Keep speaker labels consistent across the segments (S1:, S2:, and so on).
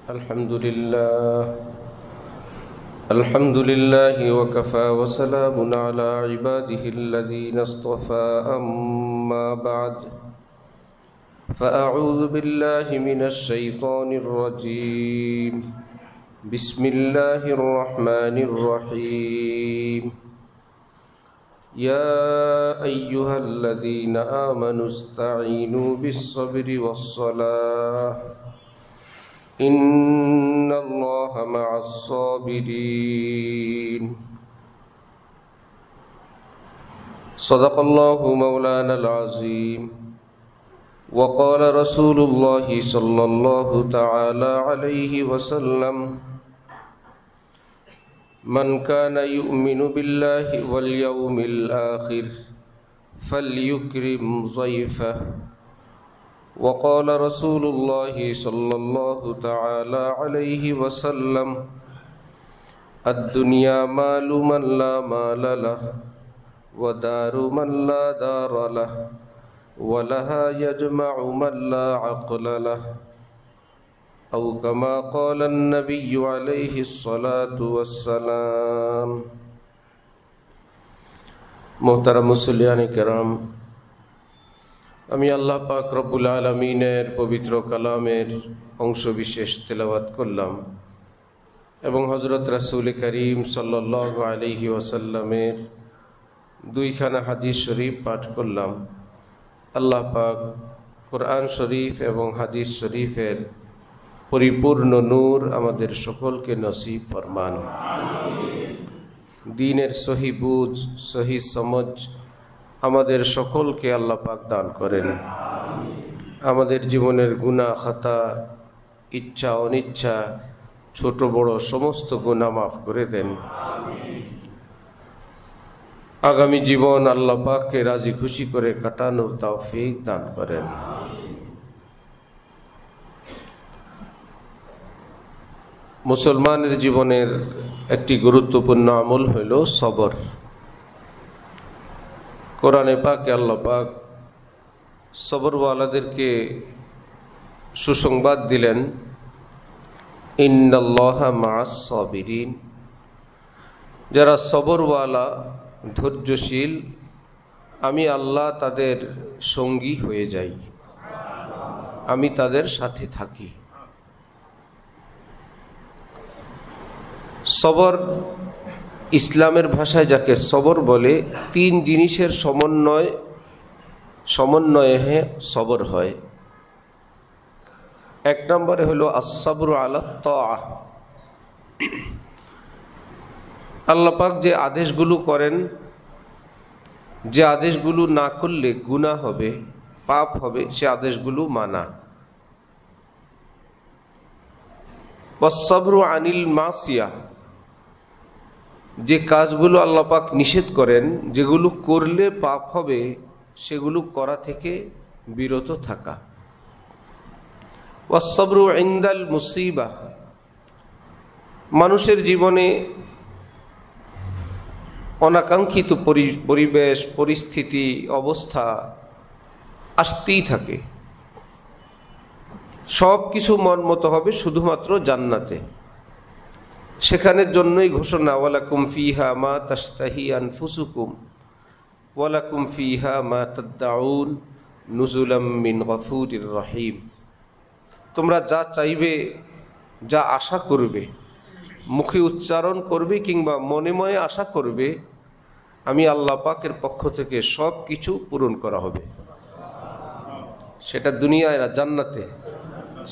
S1: الحمد لله وكفى وسلام على عباده الذين اصطفى أما بعد فأعوذ بالله من الشيطان الرجيم بسم الله الرحمن الرحيم يا أيها الذين آمنوا استعينوا بالصبر والصلاة إن الله مع الصابرين صدق الله مولانا العظيم وقال رسول الله صلى الله تعالى عليه وسلم من كان يؤمن بالله واليوم الآخر فليكرم ضيفه وقال رسول الله صلى الله تعالى عليه وسلم الدنيا مال من لا مال له ودار من لا دار له ولها يجمع من لا عقل له أو كما قال النبي عليه الصلاة والسلام محترم মুসল্লিয়ান کرام আমি আল্লাহ পাক রব্বুল আলামিনের পবিত্র কালামের অংশ বিশেষ তেলাওয়াত করলাম এবং হযরত রাসূল করিম সাল্লাল্লাহু আলাইহি ওয়াসাল্লামের দুইখানা হাদিস শরীফ পাঠ করলাম। আল্লাহ পাক কোরআন শরীফ এবং হাদিস শরীফের পরিপূর্ণ নূর আমাদের সকলকে নসিব ফরমান। দ্বীনের সহি বুঝ সহি সমঝ আমাদের সকলকে আল্লাহ পাক দান করেন। আমাদের জীবনের গুনাহ খাতা ইচ্ছা অনিচ্ছা ছোট বড় সমস্ত গুনাহ মাফ করে দেন। আগামী জীবন আল্লাহ পাককে রাজি খুশি করে কাটানোর তৌফিক দান করেন। মুসলমানের জীবনের একটি গুরুত্বপূর্ণ আমল হইল সবর। কোরআনে পাকে আল্লাহ পাক সবরওয়ালাদেরকে সুসংবাদ দিলেন, ইন্নাল্লাহা মাআস সাবিরিন। যারা সবরওয়ালা ধৈর্যশীল আমি আল্লাহ তাদের সঙ্গী হয়ে যাই, আমি তাদের সাথে থাকি। সবর ইসলামের ভাষায় যাকে সবর বলে তিন জিনিসের সমন্বয়ে সবর হয়। এক নম্বরে হলো আস-সাবরু আলা তাআহ। আল্লাহ পাক যে আদেশগুলো করেন, যে আদেশগুলো না করলে গুনাহ হবে পাপ হবে সে আদেশগুলো মানা। ওয়াস-সাবরু আনিল মাসিয়া, যে কাজগুলো আল্লাহ পাক নিষেধ করেন যেগুলো করলে পাপ হবে সেগুলো করা থেকে বিরত থাকা। ওয়াস-সাবরু ইনদাল মুসিবা, মানুষের জীবনে অনাকাঙ্ক্ষিত পরিবেশ পরিস্থিতি অবস্থা আসতেই থাকে, সব কিছু মন মতো হবে শুধুমাত্র জান্নাতে। সেখানের জন্যই ঘোষণা, ওয়ালাকুম ফিহা মা তাশতাহি আনফুসুকুম ওয়ালাকুম ফিহা মা তাদউন নুজুলাম মিন গফুরির রহিম। তোমরা যা চাইবে, যা আশা করবে, মুখে উচ্চারণ করবে কিংবা মনে মনে আশা করবে, আমি আল্লাহ পাকের পক্ষ থেকে সব কিছু পূরণ করা হবে। সেটা দুনিয়ায় না, জান্নাতে।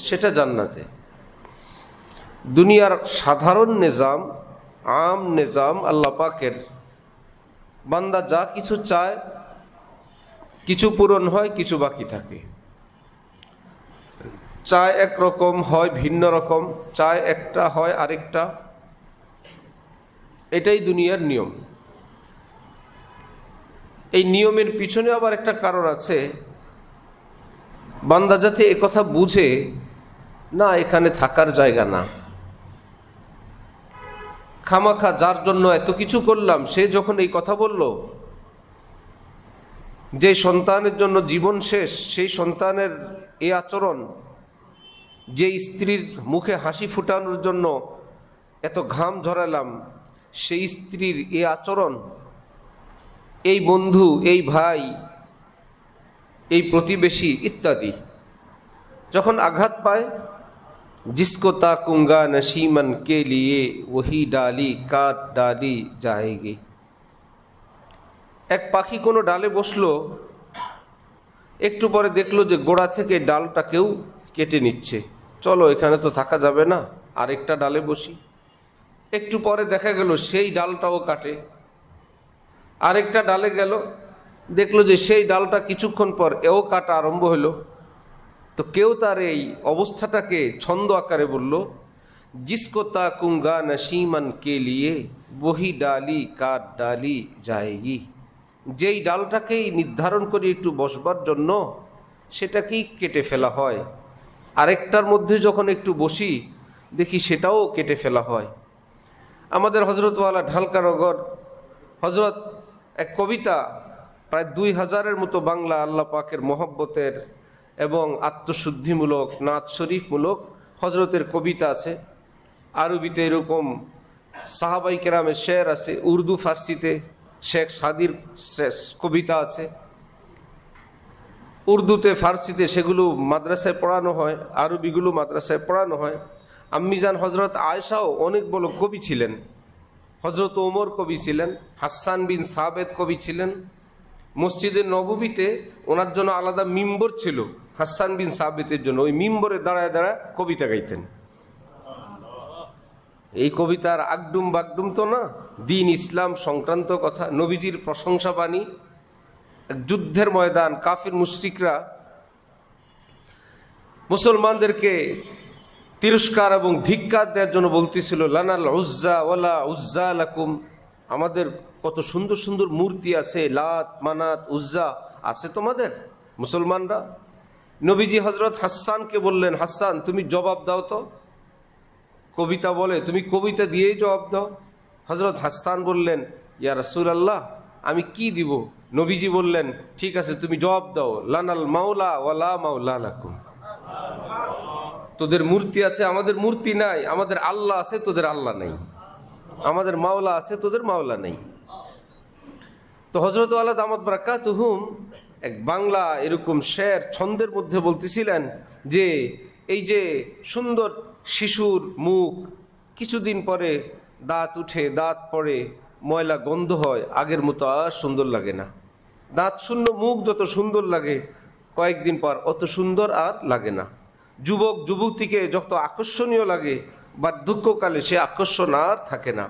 S1: সেটা জান্নাতে। দুনিয়ার সাধারণ নিজাম, আম নিজাম আল্লাহ পাকের, বান্দা যা কিছু চায় কিছু পূরণ হয় কিছু বাকি থাকে। চায় একরকম হয় ভিন্ন রকম, চায় একটা হয় আরেকটা। এটাই দুনিয়ার নিয়ম। এই নিয়মের পিছনে আবার একটা কারণ আছে, বান্দা যাতে একথা বুঝে না এখানে থাকার জায়গা না। খামাখা যার জন্য এত কিছু করলাম সে যখন এই কথা বলল, যে সন্তানের জন্য জীবন শেষ সেই সন্তানের এই আচরণ, যে স্ত্রীর মুখে হাসি ফুটানোর জন্য এত ঘাম ঝরালাম, সেই স্ত্রীর এই আচরণ, এই বন্ধু, এই ভাই, এই প্রতিবেশী ইত্যাদি যখন আঘাত পায়, जिसको ताकूंगा नशीमन के लिए वही डाली काट डाली जाएगी। এক পাখি কোনো ডালে বসলো, একটু পরে দেখলো যে গোড়া থেকে ডালটা কেউ কেটে নিচ্ছে। চলো, এখানে তো থাকা যাবে না, আরেকটা ডালে বসি। একটু পরে দেখা গেল সেই ডালটাও কাটে। আরেকটা ডালে গেল, দেখলো যে সেই ডালটা কিছুক্ষণ পর এও কাটা আরম্ভ হলো। তো কেউ তার এই অবস্থাটাকে ছন্দ আকারে বলল, जिसको ताकूंगा नशीमन के लिए वही डाली काट डाली जाएगी। যেই ডালটাকেই নির্ধারণ করে একটু বসবার জন্য সেটাকেই কেটে ফেলা হয়, আরেকটার মধ্যে যখন একটু বসি দেখি সেটাও কেটে ফেলা হয়। আমাদের হজরতওয়ালা ঢালকানগর হজরত এক কবিতা, প্রায় 2000-এর মতো বাংলা আল্লাহ পাকের মহব্বতের এবং আত্মশুদ্ধিমূলক, নাত শরীফমূলক হজরতের কবিতা আছে। আরবিতে এরকম সাহাবাই কেরামের শের আছে, উর্দু ফার্সিতে শেখ সাদির কবিতা আছে, উর্দুতে ফার্সিতে সেগুলো মাদ্রাসায় পড়ানো হয়, আরবিগুলো মাদ্রাসায় পড়ানো হয়। আম্মিজান হজরত আয়েশাও অনেক বড় কবি ছিলেন। হজরত ওমর কবি ছিলেন, হাসান বিন সাবেদ কবি ছিলেন। মসজিদে নববীতে ওনার জন্য আলাদা মিম্বর ছিল হাসান বিন সাবেতের জন্য, ওই মিম্বরে দাঁড়ায় দাঁড়ায় কবিতা গাইতেন। এই কবিতার আগডুম বাগডুম তো না, দিন ইসলাম সংক্রান্ত কথা, নবীজির প্রশংসা বাণী। যুদ্ধের ময়দান কাফির মুশরিকরা মুসলমানদেরকে তিরস্কার এবং ধিক্কার দেওয়ার জন্য বলতেছিল, লানাল উজ্জা ওয়ালা উজ্জা লাকুম, আমাদের কত সুন্দর সুন্দর মূর্তি আছে, লাত মানাত উজ্জা আছে তোমাদের মুসলমানরা। নবীজি হজরত হাসানকে বললেন, হাসান তুমি জবাব দাও তো। কবিতা বলে তুমি কবিতা দিয়েই জবাব দাও। হজরত হাসান বললেন, ইয়া রাসূলুল্লাহ আমি কি দিব? নবীজি বললেন, ঠিক আছে তুমি জবাব দাও, লানাল মাওলা ওয়ালা মাওলা লাকুম। তোদের মূর্তি আছে, আমাদের মূর্তি নাই, আমাদের আল্লাহ আছে, তোদের আল্লাহ নেই, আমাদের মাওলা আছে, তোদের মাওলা নেই। তো হযরত আলা দামাত বারাকাতুহুম এক বাংলা এরকম শের ছন্দের মধ্যে বলতেছিলেন যে এই যে সুন্দর শিশুর মুখ, কিছুদিন পরে দাঁত উঠে, দাঁত পড়ে, ময়লা গন্ধ হয়, আগের মতো আর সুন্দর লাগে না। দাঁত শূন্য মুখ যত সুন্দর লাগে, কয়েকদিন পর অত সুন্দর আর লাগে না। যুবক যুবতীকে যত আকর্ষণীয় লাগে, বার্ধক্যকালে সে আকর্ষণ আর থাকে না।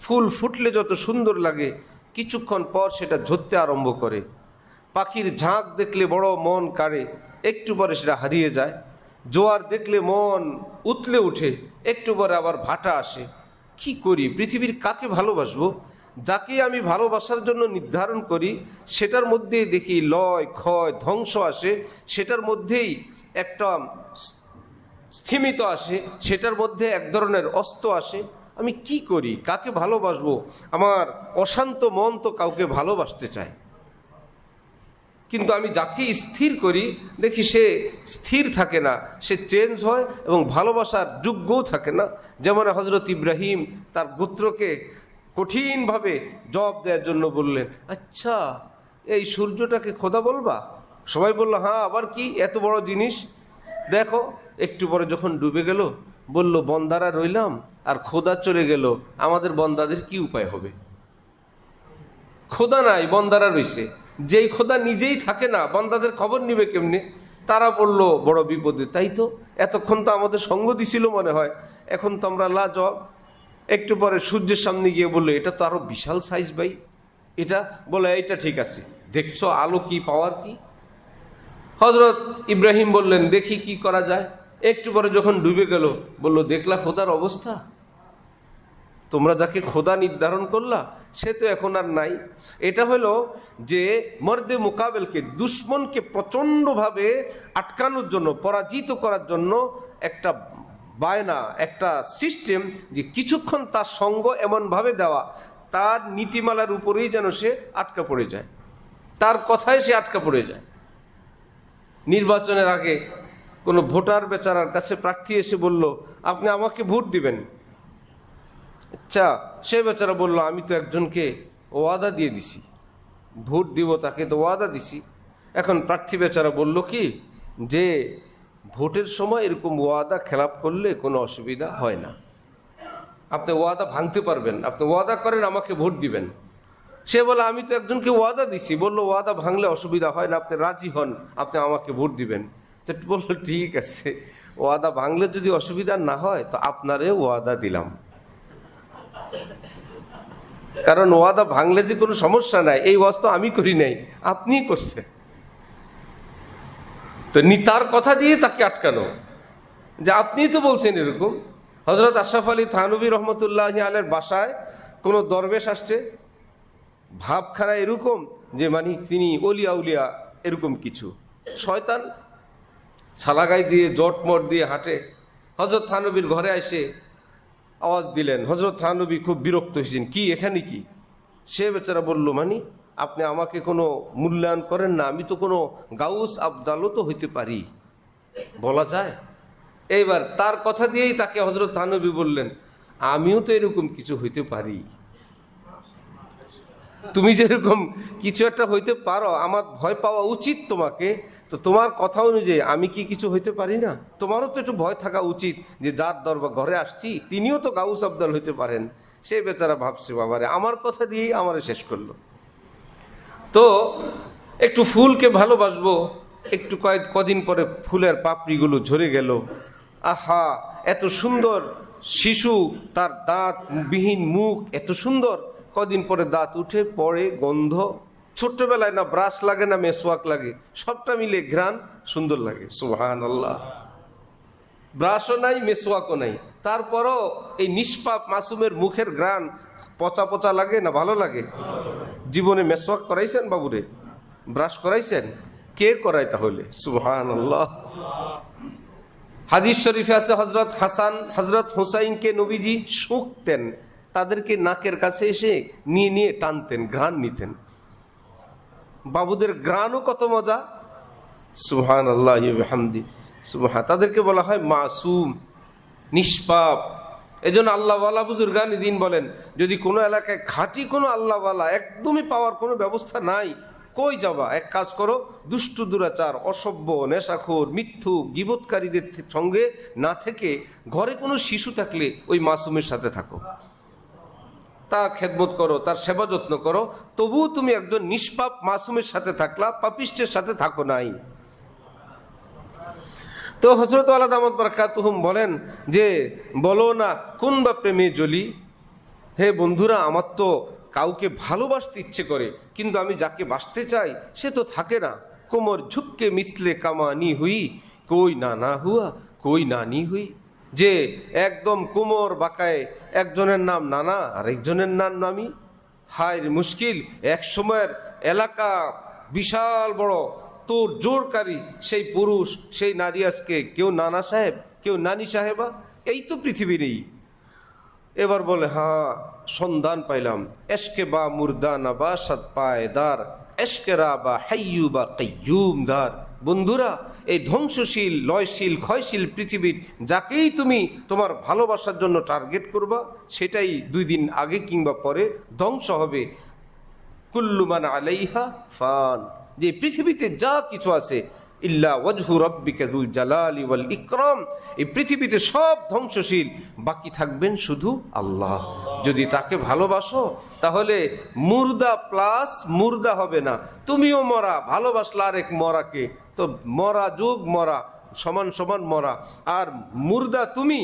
S1: ফুল ফুটলে যত সুন্দর লাগে, কিছুক্ষণ পর সেটা ঝরতে আরম্ভ করে। পাখির ঝাঁক দেখলে বড় মন কাড়ে, একটু পরে সেটা হারিয়ে যায়। জোয়ার দেখলে মন উতলে উঠে, একটু পরে আবার ভাটা আসে। কি করি? পৃথিবীর কাকে ভালোবাসবো? যাকে আমি ভালোবাসার জন্য নির্ধারণ করি সেটার মধ্যেই দেখি লয় ক্ষয় ধ্বংস আসে, সেটার মধ্যেই একটা স্থিমিত আসে, সেটার মধ্যে এক ধরনের অস্ত আসে। আমি কি করি? কাকে ভালোবাসবো? আমার অশান্ত মন তো কাউকে ভালোবাসতে চায়, কিন্তু আমি যাকে স্থির করি দেখি সে স্থির থাকে না, সে চেঞ্জ হয় এবং ভালোবাসার যোগ্যও থাকে না। যেমন হজরত ইব্রাহিম তার গোত্রকে কঠিনভাবে জবাব দেওয়ার জন্য বললেন, আচ্ছা এই সূর্যটাকে খোদা বলবা? সবাই বলল হ্যাঁ, আবার কি এত বড় জিনিস, দেখো। একটু পরে যখন ডুবে গেল বলল, বন্দারা রইলাম আর খোদা চলে গেল, আমাদের বন্দাদের কি উপায় হবে? খোদা নাই, বন্দারা রইছে। যেই খোদা নিজেই থাকে না, বন্দাদের খবর নিবে কেমনে? তারা বলল বড় বিপদে। তাই তো, এতক্ষণ তো আমাদের সঙ্গ দিছিল মনে হয়, এখন তো আমরা লাজবাব। একটু পরে সূর্যের সামনে গিয়ে বললো, এটা তো আরো বিশাল সাইজ ভাই, এটা বলে এইটা ঠিক আছে, দেখছো আলো কি পাওয়ার কি? হজরত ইব্রাহিম বললেন, দেখি কি করা যায়। একটু পরে যখন ডুবে গেল বলল, দেখলা খোদার অবস্থা? তোমরা যাকে খোদা নির্ধারণ করলা সে তো এখন আর নাই। এটা হলো যে মর্দে মোকাবেলকে, দুশ্মনকে প্রচণ্ডভাবে আটকানোর জন্য, পরাজিত করার জন্য একটা বায়না, একটা সিস্টেম, যে কিছুক্ষণ তার সঙ্গ এমনভাবে দেওয়া, তার নীতিমালার উপরেই যেন সে আটকা পড়ে যায়, তার কথায় সে আটকা পড়ে যায়। নির্বাচনের আগে কোনো ভোটার বেচারার কাছে প্রার্থী এসে বলল, আপনি আমাকে ভোট দিবেন। আচ্ছা, সে বেচারা বলল, আমি তো একজনকে ওয়াদা দিয়ে দিছি, ভোট দিব, তাকে তো ওয়াদা দিছি। এখন প্রার্থী বেচারা বলল কি, যে ভোটের সময় এরকম ওয়াদা খেলাপ করলে কোনো অসুবিধা হয় না, আপনি ওয়াদা ভাঙতে পারবেন, আপনি ওয়াদা করেন আমাকে ভোট দিবেন। সে বলে, আমি তো একজনকে ওয়াদা দিছি, বললো ওয়াদা ভাঙলে অসুবিধা হয় না, আপনি রাজি হন, আপনি আমাকে ভোট দিবেন। তো বললো, ঠিক আছে, ওয়াদা ভাঙলে যদি অসুবিধা না হয় তো আপনারে ওয়াদা দিলাম, কারণ ওয়াদা ভাঙলে যে কোনো সমস্যা নাই, এই ওয়াজ তো আমি করি নাই, আপনিই করছেন। তো তার কথা দিয়ে তাকে আটকানো, যে আপনিই তো বলছেন এরকম। হযরত আশরাফ আলী থানভী রহমতুল্লাহি আলাইহির বাসায় কোনো দরবেশ আসছে, ভাবখানা এরকম যে মানে তিনি অলিয়া উলিয়া এরকম কিছু, শয়তান ছালাগাই দিয়ে জটমট দিয়ে হাঁটে। হযরত থানভীর ঘরে এসে আওয়াজ দিলেন। হযরত থানভী খুব বিরক্ত হয়েছেন, কি এখানে কি? সে বেচারা বলল, মানে আপনি আমাকে কোনো মূল্যায়ন করেন না, আমি তো কোনো গাউস আবদালও তো হইতে পারি, বলা যায়। এইবার তার কথা দিয়েই তাকে হযরত থানভী বললেন, আমিও তো এরকম কিছু হইতে পারি, তুমি যেরকম কিছু একটা হইতে পারো, আমার ভয় পাওয়া উচিত তোমাকে, তো তোমার কথা অনুযায়ী আমি কি কিছু হইতে পারি না? তোমারও তো একটু ভয় থাকা উচিত, যে যার দরবার ঘরে আসছি তিনিও তো গাউস আবদাল হইতে পারেন। সে বেচারা ভাবছে, বাবারে আমার কথা দিয়েই আমারে শেষ করলো। তো একটু ফুলকে ভালোবাসবো, একটু কদিন পরে ফুলের পাপড়িগুলো ঝরে গেল। আহা, এত সুন্দর শিশু, তার দাঁত বিহীন মুখ এত সুন্দর, কদিন পরে দাঁত উঠে পড়ে, গন্ধ, ছোট্টবেলায় না ব্রাশ লাগে না মেসওয়াক লাগে, সবটা মিলে ঘ্রাণ সুন্দর লাগে। সুবহানাল্লাহ, ব্রাশও নাই মেসওয়াকও নাই, তারপরও এই নিষ্পাপ মাসুমের মুখের ঘ্রাণ পচা পচা লাগে না ভালো লাগে? জীবনে মেসওয়াক করাইছেন বাবুরে? ব্রাশ করাইছেন? কে করায় তাহলে? সুবহানাল্লাহ। হাদিস শরীফে আছে, হযরত হাসান হযরত হুসাইনকে নবীজি শুঁকতেন, তাদেরকে নাকের কাছে এসে নিয়ে নিয়ে টানতেন, ঘ্রাণ নিতেন। বাবুদের ঘ্রাণও কত মজা। সুবহানাল্লাহি ওয়া বিহামদি। সুবহান, তাদেরকে বলা হয় মাসুম, নিষ্পাপ। এজন্য আল্লাহওয়ালা বুজুর্গান দিন বলেন, যদি কোনো এলাকায় খাঁটি কোনো আল্লাহওয়ালা একদমই পাওয়ার কোনো ব্যবস্থা নাই, কই যাবা? এক কাজ করো, দুষ্টু দুরাচার, অসভ্য, নেশাখোর, মিথ্যুক, গীবতকারীদের সঙ্গে না থেকে ঘরে কোনো শিশু থাকলে ওই মাসুমের সাথে থাকো, তার খেদমত করো, তার সেবা যত্ন করো, তবুও তুমি একজন নিষ্পাপ মাসুমের সাথে থাকলা, পাপিষ্টের সাথে থাকো নাই। তো হযরত আলা দামাত বারাকাতুহুম বলেন যে, বলো না কোন বা প্রেমে জ্বলি। হে বন্ধুরা, আমার তো কাউকে ভালোবাসতে ইচ্ছে করে, কিন্তু আমি যাকে বাসতে চাই সে তো থাকে না। কোমর ঝুঁককে মিছলে কামানি হুই, কই না হুয়া কই নানি হুই। যে একদম কোমর বাঁকায়, একজনের নাম নানা আর একজনের নাম নামি। হায় মুশকিল, এক সময়ের এলাকা বিশাল বড় তোর জোরকারী সেই পুরুষ, সেই নারী আজকে কেউ নানা সাহেব, কেউ নানি সাহেবা, এই তো পৃথিবীরই। এবার বলে, হ্যাঁ সন্ধান পাইলাম, এশকে বা মুর্দানা বা সাত পায়দার, এশকেরা বা হাইয়ু বা কাইয়ুমদার। বন্ধুরা, এই ধ্বংসশীল, লয়শীল, ক্ষয়শীল পৃথিবীর যাকেই তুমি তোমার ভালোবাসার জন্য টার্গেট করবা, সেটাই 2 দিন আগে কিংবা পরে ধ্বংস হবে। কুল্লু মান আলাইহা ফান, যে পৃথিবীতে যা কিছু আছে, ইল্লা ওয়াজহু রাব্বিকা যুল জালালি ওয়াল ইকরাম, এই পৃথিবীতে সব ধ্বংসশীল, বাকি থাকবেন শুধু আল্লাহ। যদি তাকে ভালোবাসো তাহলে মুর্দা প্লাস মুর্দা হবে না, তুমিও মরা, ভালোবাসলা আরেক মরাকে, তো মরা যোগ মরা সমান সমান মরা। আর মুর্দা তুমি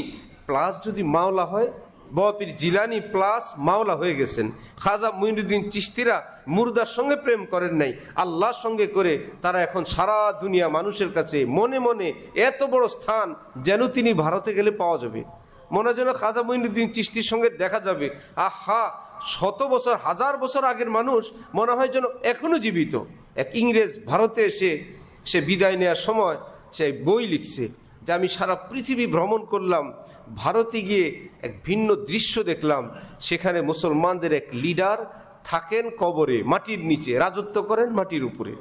S1: প্লাস যদি মাওলা হয়, বাপির জিলানি প্লাস মাওলা হয়ে গেছেন। খাজা মুঈনুদ্দিন চিশতিরা মুর্দার সঙ্গে প্রেম করেন নাই, আল্লাহর সঙ্গে করে তারা এখন সারা দুনিয়া মানুষের কাছে মনে মনে এত বড় স্থান, যেন তিনি ভারতে গেলে পাওয়া যাবে, মনে যেন খাজা মুঈনুদ্দিন চিশতির সঙ্গে দেখা যাবে। আহা, 100 বছর 1000 বছর আগের মানুষ মনে হয় যেন এখনো জীবিত। এক ইংরেজ ভারতে এসে সে বিদায় নেওয়ার সময় সে বই লিখছে যে, আমি সারা পৃথিবী ভ্রমণ করলাম, ভারতে গিয়ে এক ভিন্ন দৃশ্য দেখলাম। সেখানে মুসলমানদের এক লিডার থাকেন কবরে, মাটির নিচে, রাজত্ব করেন মাটির উপরে।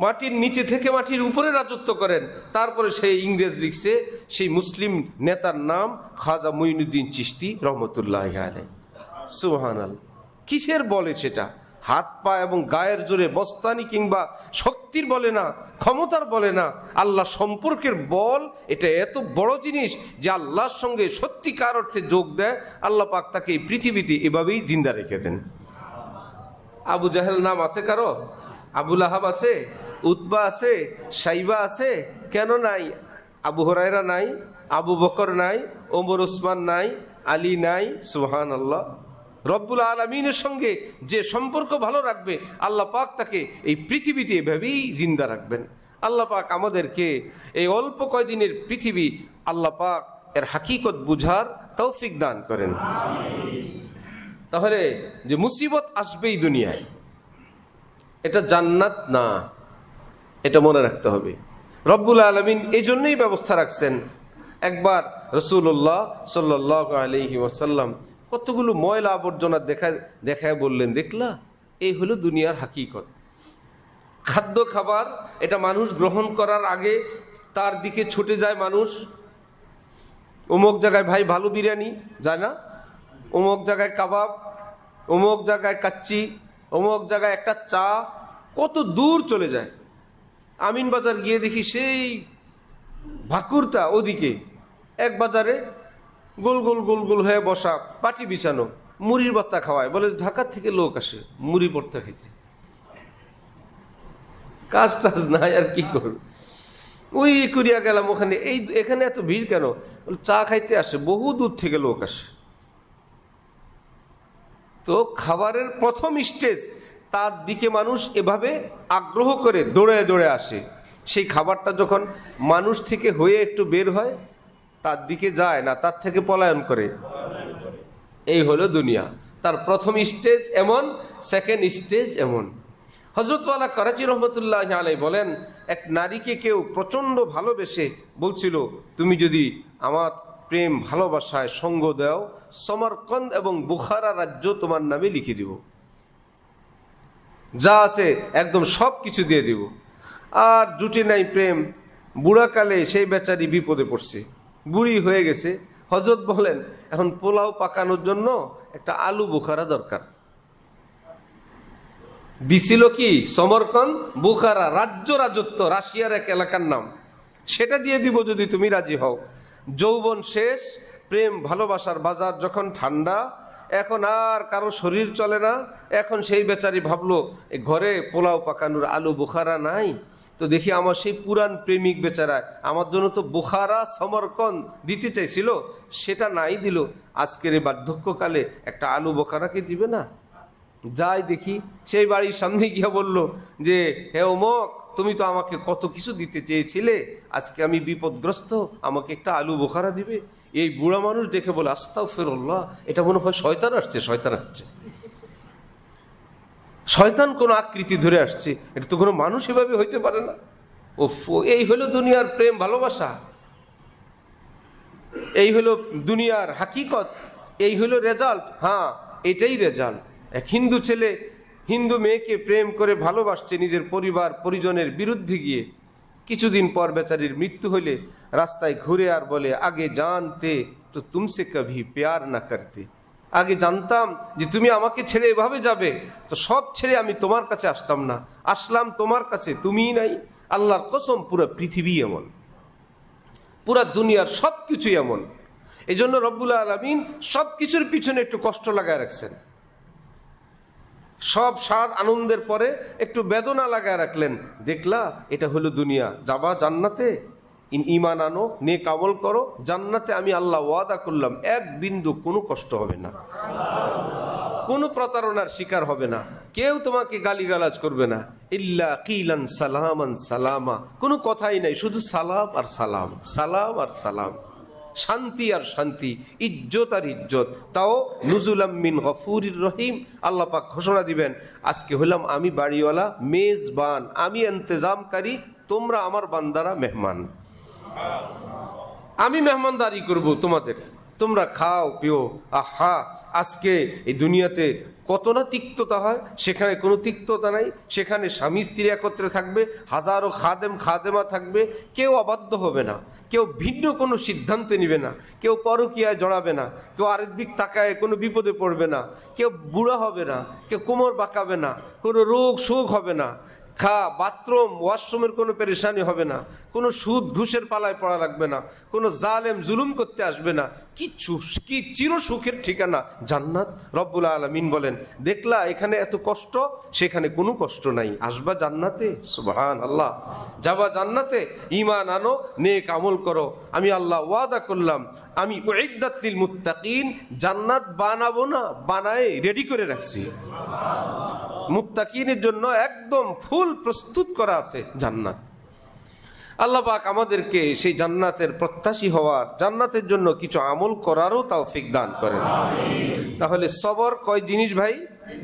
S1: মাটির নিচে থেকে মাটির উপরে রাজত্ব করেন। তারপরে সেই ইংরেজ লিখছে, সেই মুসলিম নেতার নাম খাজা মুঈনুদ্দিন চিশতি রহমতুল্লাহ আলাইহি। সুবহানাল্লাহ। কিসের বলে সেটা? হাত পা এবং গায়ের জোরে, বস্তানি কিংবা শক্তির বলে না, ক্ষমতার বলে না, আল্লাহ সম্পর্কের বল। এটা এত বড় জিনিস যে আল্লাহর সঙ্গে সত্যিকার অর্থে যোগ দেয়। আল্লাহ পাক তাকে এই পৃথিবীতে এভাবেই জিন্দা রেখে দেন। আবু জাহেল নাম আছে কারো? আবু লাহাব আছে, উতবা আছে, সাইবা আছে? কেন নাই? আবু হুরায়রা নাই, আবু বকর নাই, ওমর ওসমান নাই, আলী নাই? সুবহানাল্লাহ। রব্বুল আলামিনের সঙ্গে যে সম্পর্ক ভালো রাখবে আল্লাহ পাক তাকে এই পৃথিবীতে এভাবেই জিন্দা রাখবেন। আল্লাহ পাক আমাদেরকে এই অল্প কয়দিনের পৃথিবী আল্লাহ পাক এর হাকিকত বুঝার তৌফিক দান করেন। তাহলে যে মুসিবত আসবেই দুনিয়ায়, এটা জান্নাত না, এটা মনে রাখতে হবে। রব্বুল আলামিন এই জন্যই ব্যবস্থা রাখছেন। একবার রাসূলুল্লাহ সাল্লাল্লাহু আলাইহি ওয়াসাল্লাম কতগুলো ময়লা আবর্জনা দেখায় বললেন, দেখলা, এই হলো দুনিয়ার হাকিকত। খাদ্য খাবার এটা মানুষ গ্রহণ করার আগে তার দিকে ছুটে যায় মানুষ। অমুক জায়গায় ভাই ভালো বিরিয়ানি, যায় না? অমুক জায়গায় কাবাব, অমুক জায়গায় কাচ্চি, অমুক জায়গায় একটা চা, কত দূর চলে যায়। আমিন বাজার গিয়ে দেখি সেই ভাকুরতা ওদিকে, এক বাজারে গোল গোল গোল গোল হয়ে বসা, পাটি বিছানো, মুড়ির ভর্তা খাওয়ায়, বলে ঢাকার থেকে লোক আসে মুড়ি ভর্তা খেতে। কাজ টাজ নাই, আর কি করব? ওই কুরিয়া গেলাম ওখানে, এখানে এত ভিড় কেন? চা খাইতে আসে, বহু দূর থেকে লোক আসে। তো খাবারের প্রথম স্টেজ, তার দিকে মানুষ এভাবে আগ্রহ করে দৌড়ে দৌড়ে আসে। সেই খাবারটা যখন মানুষ থেকে হয়ে একটু বের হয়, তার দিকে যায় না, তার থেকে পলায়ন করে। এই হলো দুনিয়া। তার প্রথম স্টেজ এমন, সেকেন্ড স্টেজ এমন। হযরত ওয়ালা করাচি রহমতুল্লাহ আলাইহি বলেন, এক নারীকে কেউ প্রচন্ড ভালোবেসে বলছিল, তুমি যদি আমার প্রেম ভালোবাসায় সঙ্গ দাও, সমরকন্দ এবং বুখারা রাজ্য তোমার নামে লিখে দিব, যা আছে একদম সব কিছু দিয়ে দিব। আর জুটে নাই প্রেম। বুড়াকালে সেই বেচারি বিপদে পড়ছে, বুড়ি হয়ে গেছে। হযরত বলেন, এখন পোলাও পাকানোর জন্য একটা আলু বুখারা দরকার। দিছিল কি? সমরকন্দ, বুখারা, রাজত্ব, রাশিয়ার এক এলাকার নাম। সেটা দিয়ে দিব যদি তুমি রাজি হও। যৌবন শেষ, প্রেম ভালোবাসার বাজার যখন ঠান্ডা, এখন আর কারো শরীর চলে না। এখন সেই বেচারি ভাবলো, ঘরে পোলাও পাকানোর আলু বুখারা নাই, তো দেখি আমার সেই পুরান প্রেমিক বেচারা আমার জন্য তো বুখারা সমরকন্দ দিতে চাইছিল, সেটা নাই দিল। আজকের এই বার্ধক্যকালে একটা আলু বুখারাকে দিবে না? যাই দেখি, সেই বাড়ির সামনে গিয়ে বলল যে, হে অমুক, তুমি তো আমাকে কত কিছু দিতে চেয়েছিলে, আজকে আমি বিপদগ্রস্ত, আমাকে একটা আলু বুখারা দিবে? এই বুড়া মানুষ দেখে বলে, আস্তাগফিরুল্লাহ, এটা মনে হয় শয়তান আসছে, শয়তান আসছে, শয়তান কোন আকৃতি ধরে আসছে, এটা তো কোনো মানুষ এভাবে হইতে পারে না। ওফ, এই হলো দুনিয়ার প্রেম ভালোবাসা, এই হলো দুনিয়ার হাকিকত, এই হলো রেজাল্ট। হ্যাঁ, এটাই রেজাল্ট। এক হিন্দু ছেলে হিন্দু মেয়েকে প্রেম করে ভালোবাসছে নিজের পরিবার পরিজনের বিরুদ্ধে গিয়ে। কিছুদিন পর বেচারির মৃত্যু হইলে রাস্তায় ঘুরে আর বলে, আগে জানতে তো তুমসে কভি প্যার না করতে, আগে জানতাম যে তুমি আমাকে ছেড়ে এভাবে যাবে, তো সব ছেড়ে আমি তোমার কাছে আসতাম না, আসলাম তোমার কাছে, তুমিই নাই। আল্লাহর কসম, পুরো পৃথিবী এমন, পুরা দুনিয়ার সব কিছুই এমন। এই জন্য রব্বুল আলামিন সব কিছুর পিছনে একটু কষ্ট লাগায় রাখছেন। সব স্বাদ আনন্দের পরে একটু বেদনা লাগায় রাখলেন। দেখলা, এটা হলো দুনিয়া, যাবা জান্নাতে, ঈমান আনো, নেক আমল করো, জান্নাতে আমি আল্লাহ ওয়াদা করলাম এক বিন্দু কোনো কষ্ট হবে না, কোনো প্রতারণার শিকার হবে না, কেউ তোমাকে গালিগালাজ করবে না। ইল্লা কিলান সালামান সালামা, কোনো কথাই নাই, শুধু সালাম আর সালাম, সালাম আর সালাম, শান্তি আর শান্তি, ইজ্জত আর ইজ্জত, তাও নুজুলাম মিন গফুরির রহিম। আল্লাহ পাক ঘোষণা দিবেন, আজকে হলাম আমি বাড়িওয়ালা, মেজবান, আমি ইন্তজামকারী, তোমরা আমার বান্দারা মেহমান, আমি মেহমানদারি করব তোমাদের। তোমরা খাও পিও। আহা, আজকে এই দুনিয়াতে কত না তিক্ততা হয়, সেখানে কোনো তিক্ততা নাই। সেখানে স্বামী স্ত্রী একত্রে থাকবে, হাজারো খাদেম খাদেমা থাকবে, কেউ অবাধ্য হবে না, কেউ ভিন্ন কোনো সিদ্ধান্ত নেবে না, কেউ পরকীয়ায় জড়াবে না, কেউ আরেক দিক তাকায় কোনো বিপদে পড়বে না, কেউ বুড়া হবে না, কেউ কোমর বাঁকাবে না, কোনো রোগ শোক হবে না, বাথরুম ওয়াশরুমের কোনো পেরেশানি হবে না, কোনো সুদ ঘুষের পালায় পড়া লাগবে না, কোনো জালেম জুলুম করতে আসবে না, কিচ্ছু, কি চির সুখের ঠিকানা জান্নাত। রব্বুল আলামিন বলেন, দেখলা এখানে এত কষ্ট, সেখানে কোনো কষ্ট নাই, আসবা জান্নাতে। সুবহানাল্লাহ। যাবা জান্নাতে, ঈমান আনো, নেক আমল করো। আমি আল্লাহ ওয়াদা করলাম, আমি উইদ্দাত লিল মুত্তাকিন, জান্নাত বানাবো না, বানায় রেডি করে রাখছি। মুত্তাকিনের জন্য একদম ফুল প্রস্তুত করা আছে জান্নাত। আল্লাহ পাক আমাদেরকে সেই জান্নাতের প্রত্যাশী হওয়ার, জান্নাতের জন্য কিছু আমল করারও তৌফিক দান করেন। তাহলে সবর কয় জিনিস ভাই?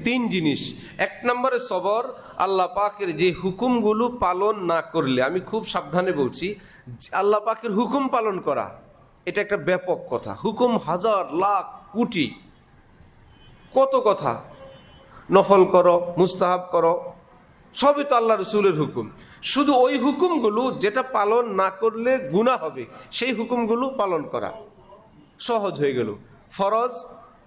S1: 3 জিনিস। 1 নম্বরে সবর, আল্লাহ পাকের যে হুকুমগুলো পালন না করলে, আমি খুব সাবধানে বলছি, আল্লাহ পাকের হুকুম পালন করা এটা একটা ব্যাপক কথা। হুকুম হাজার লাখ কোটি, কত কথা। নফল করো, মুস্তাহাব করো, সবই তো আল্লাহ রসুলের হুকুম। শুধু ওই হুকুমগুলো যেটা পালন না করলে গুনাহ হবে, সেই হুকুমগুলো পালন করা সহজ হয়ে গেল। ফরজ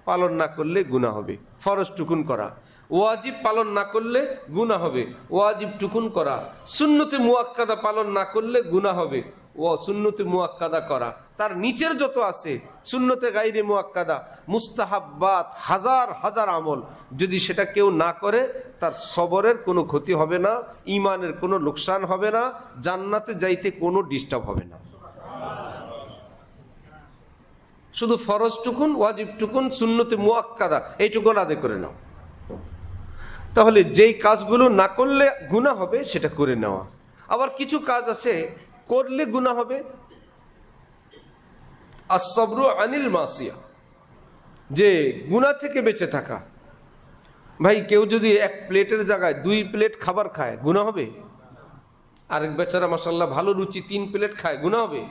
S1: পালন না করলে গুনাহ হবে, ফরজ টুকুন করা। ওয়াজিব পালন না করলে গুনাহ হবে, ওয়াজিব টুকুন করা। সুন্নতে মুআক্কাদা পালন না করলে গুনাহ হবে, ও সুন্নতে মুআক্কাদা করা। তার নিচের যত আছে সুন্নতে গায়রে মুআক্কাদা, মুস্তাহাব্বাত, হাজার হাজার আমল, যদি সেটা কেউ না করে, তার সবরের কোনো ক্ষতি হবে না, ঈমানের কোনো লোকসান হবে না, জান্নাতে যাইতে কোনো ডিস্টার্ব হবে না। শুধু ফরজ টুকুন, ওয়াজিব টুকুন, সুন্নতে মুআক্কাদা এইটুকুন আদায় করে নাও। তাহলে যেই কাজগুলো না করলে গুনাহ হবে সেটা করে নেওয়া। আবার কিছু কাজ আছে করলে গুনাহ হবে। আসসাবরু আনিল মাসিয়া, যে গুনাহ থেকে বেঁচে থাকা। ভাই, কেউ যদি 1 প্লেটের জায়গায় 2 প্লেট খাবার খায়, গুনাহ হবে? আরেক বেচারা মাশাআল্লাহ ভালো রুচি 3 প্লেট খায়, গুনাহ হবে?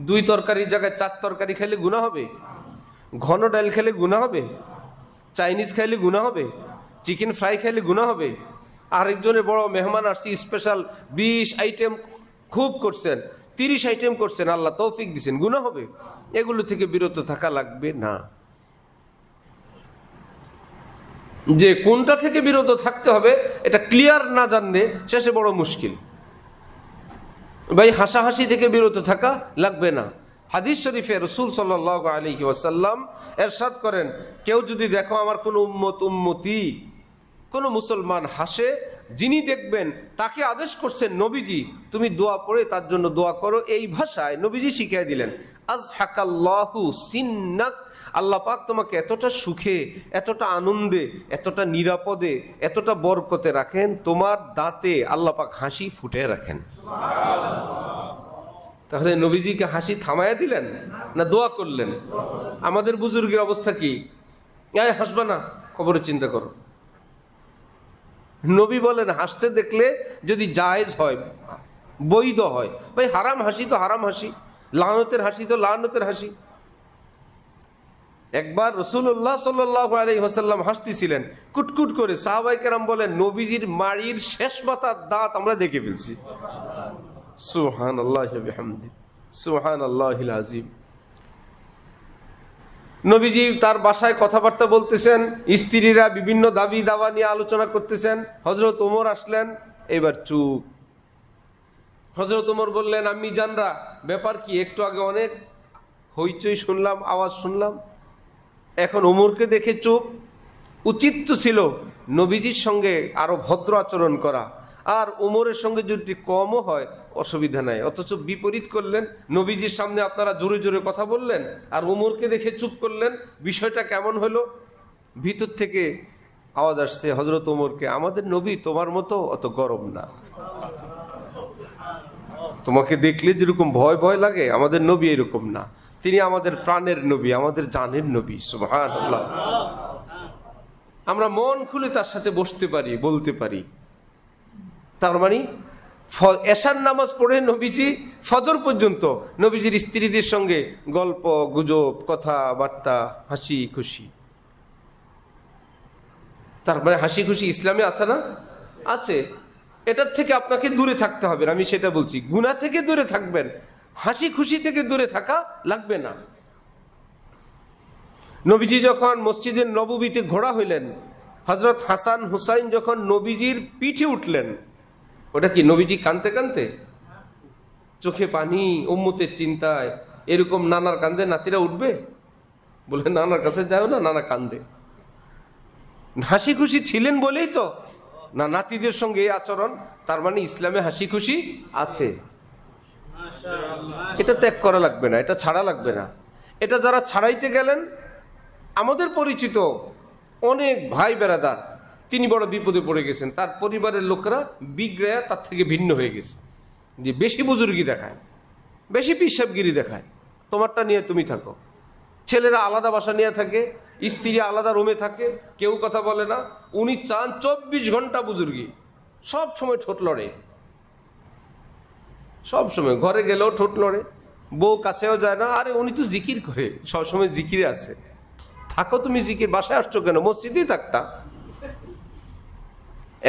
S1: 2 তরকারির জায়গায় 4 তরকারি খেলে গুনাহ হবে? ঘন ডাল খেলে গুনাহ হবে? চাইনিজ খাইলে গুনাহ হবে? চিকেন ফ্রাই খাইলে গুনাহ হবে? আরেকজনের বড় মেহমান আসছে, স্পেশাল 20 আইটেম খুব করছেন, 30 আইটেম করছেন, আল্লাহ তৌফিক দিচ্ছেন, গুনাহ হবে? এগুলো থেকে বিরত থাকা লাগবে না। যে কোনটা থেকে বিরত থাকতে হবে এটা ক্লিয়ার না জানলে শেষে বড় মুশকিল। ভাই, হাসাহাসি থেকে বিরত থাকা লাগবে না। হাদিস শরীফে রাসূল সাল্লাল্লাহু আলাইহি ওয়াসাল্লাম ইরশাদ করেন, কেউ যদি দেখো আমার কোনো উম্মতি, কোনো মুসলমান হাসে, যিনি দেখবেন তাকে আদেশ করছেন নবীজি, তুমি দোয়া পড়ে তার জন্য দোয়া করো। এই ভাষায় নবীজি শিখিয়ে দিলেন, আযহাকাল্লাহু সিন্নাক, আল্লাহ পাক তোমাকে এতটা সুখে, এতটা আনন্দে, এতটা নিরাপদে, এতটা বরকতে রাখেন, তোমার দাঁতে আল্লাহ পাক হাসি ফুটে রাখেন। তাহলে নবীজিকে হাসি থামায়া দিলেন না দোয়া করলেন? আমাদের বুজুর্গের অবস্থা কি? হাসবা না, খবরে চিন্তা করো। নবী বলেন, হাসতে দেখলে যদি জায়েজ হয়, বৈধ হয়। ভাই, হারাম হাসি তো হারাম হাসি, লানতের হাসি তো লানতের হাসি। একবার রাসূলুল্লাহ সাল্লাল্লাহু আলাইহি ওয়াসাল্লাম হাসতেছিলেন কুটকুট করে, সাহাবায়ে কেরাম বলেন, নবীজির মাড়ির শেষ মাথার দাঁত আমরা দেখে ফেলছি। সুবহানাল্লাহি ওয়া বিহামদি, সুবহানাল্লাহিল আযীম। নবীজি তার বাসায় কথাবার্তা বলতেছেন, স্ত্রীরা বিভিন্ন দাবি দাওয়া নিয়ে আলোচনা করতেছেন। হযরত ওমর আসলেন, এবার চুপ। হযরত ওমর বললেন, আম্মি জানরা, ব্যাপার কি? একটু আগে অনেক হইচই শুনলাম, আওয়াজ শুনলাম, এখন ওমরকে দেখে চুপ। উচিত তো ছিল নবীজির সঙ্গে আরো ভদ্র আচরণ করা, আর ওমরের সঙ্গে যদি কমও হয় অসুবিধা নাই। অথচ বিপরীত করলেন, নবীজির সামনে আপনারা জোরে জোরে কথা বললেন আর ওমরকে দেখে চুপ করলেন। বিষয়টা কেমন হলো? ভিতর থেকে আওয়াজ আসছে হযরত ওমরকে, আমাদের নবী তোমার মতো অত গরম না, তোমাকে দেখলে যেরকম ভয় ভয় লাগে, আমাদের নবী এরকম না, তিনি আমাদের প্রাণের নবী, আমাদের জানের নবী। সুবহানাল্লাহ। আমরা মন খুলে তার সাথে বসতে পারি, বলতে পারি। তার মানে এশার নামাজ পড়ে নবীজি ফজর পর্যন্ত নবীজির স্ত্রীদের সঙ্গে গল্প গুজব, কথাবার্তা, হাসি খুশি। তার মানে হাসি খুশি ইসলামে আছে না? আছে। এটার থেকে আপনাকে দূরে থাকতে হবে, আমি সেটা বলছি। গুনাহ থেকে দূরে থাকবেন, হাসি খুশি থেকে দূরে থাকা লাগবে না। নবীজি যখন মসজিদের নববীতে ঘোড়া হইলেন, হযরত হাসান হুসাইন যখন নবীজির পিঠে উঠলেন, ওটা কি নবীজি কাঁদতে কাঁদতে, চোখে পানি, উম্মতের চিন্তায়, এরকম নানার কান্দে নাতিরা উঠবে? বলে নানার কাছে যাও না, নানা কান্দে। হাসি খুশি ছিলেন বলেই তো না নাতিদের সঙ্গে এই আচরণ। তার মানে ইসলামে হাসি খুশি আছে। এটা ত্যাগ করা লাগবে না, এটা ছাড়া লাগবে না। এটা যারা ছাড়াইতে গেলেন, আমাদের পরিচিত অনেক ভাই বেরাদার, তিনি বড় বিপদে পড়ে গেছেন। তার পরিবারের লোকেরা বিগড়ে তার থেকে ভিন্ন হয়ে গেছে, যে বেশি বুজুর্গি দেখায়, বেশি পিসাবগিরি দেখায়, তোমারটা নিয়ে তুমি থাকো। ছেলেরা আলাদা বাসা নিয়ে থাকে, স্ত্রী আলাদা রুমে থাকে, কেউ কথা বলে না। উনি চান 24 ঘন্টা বুজুর্গি, সব সময় ঠোঁট লড়ে, সব সময় ঘরে গেলেও ঠোঁট লড়ে, বউ কাছেও যায় না। আরে উনি তো জিকির করে, সবসময় জিকিরে আছে, থাকো তুমি জিকির, বাসায় আসছো কেন, মসজিদেই থাকতা।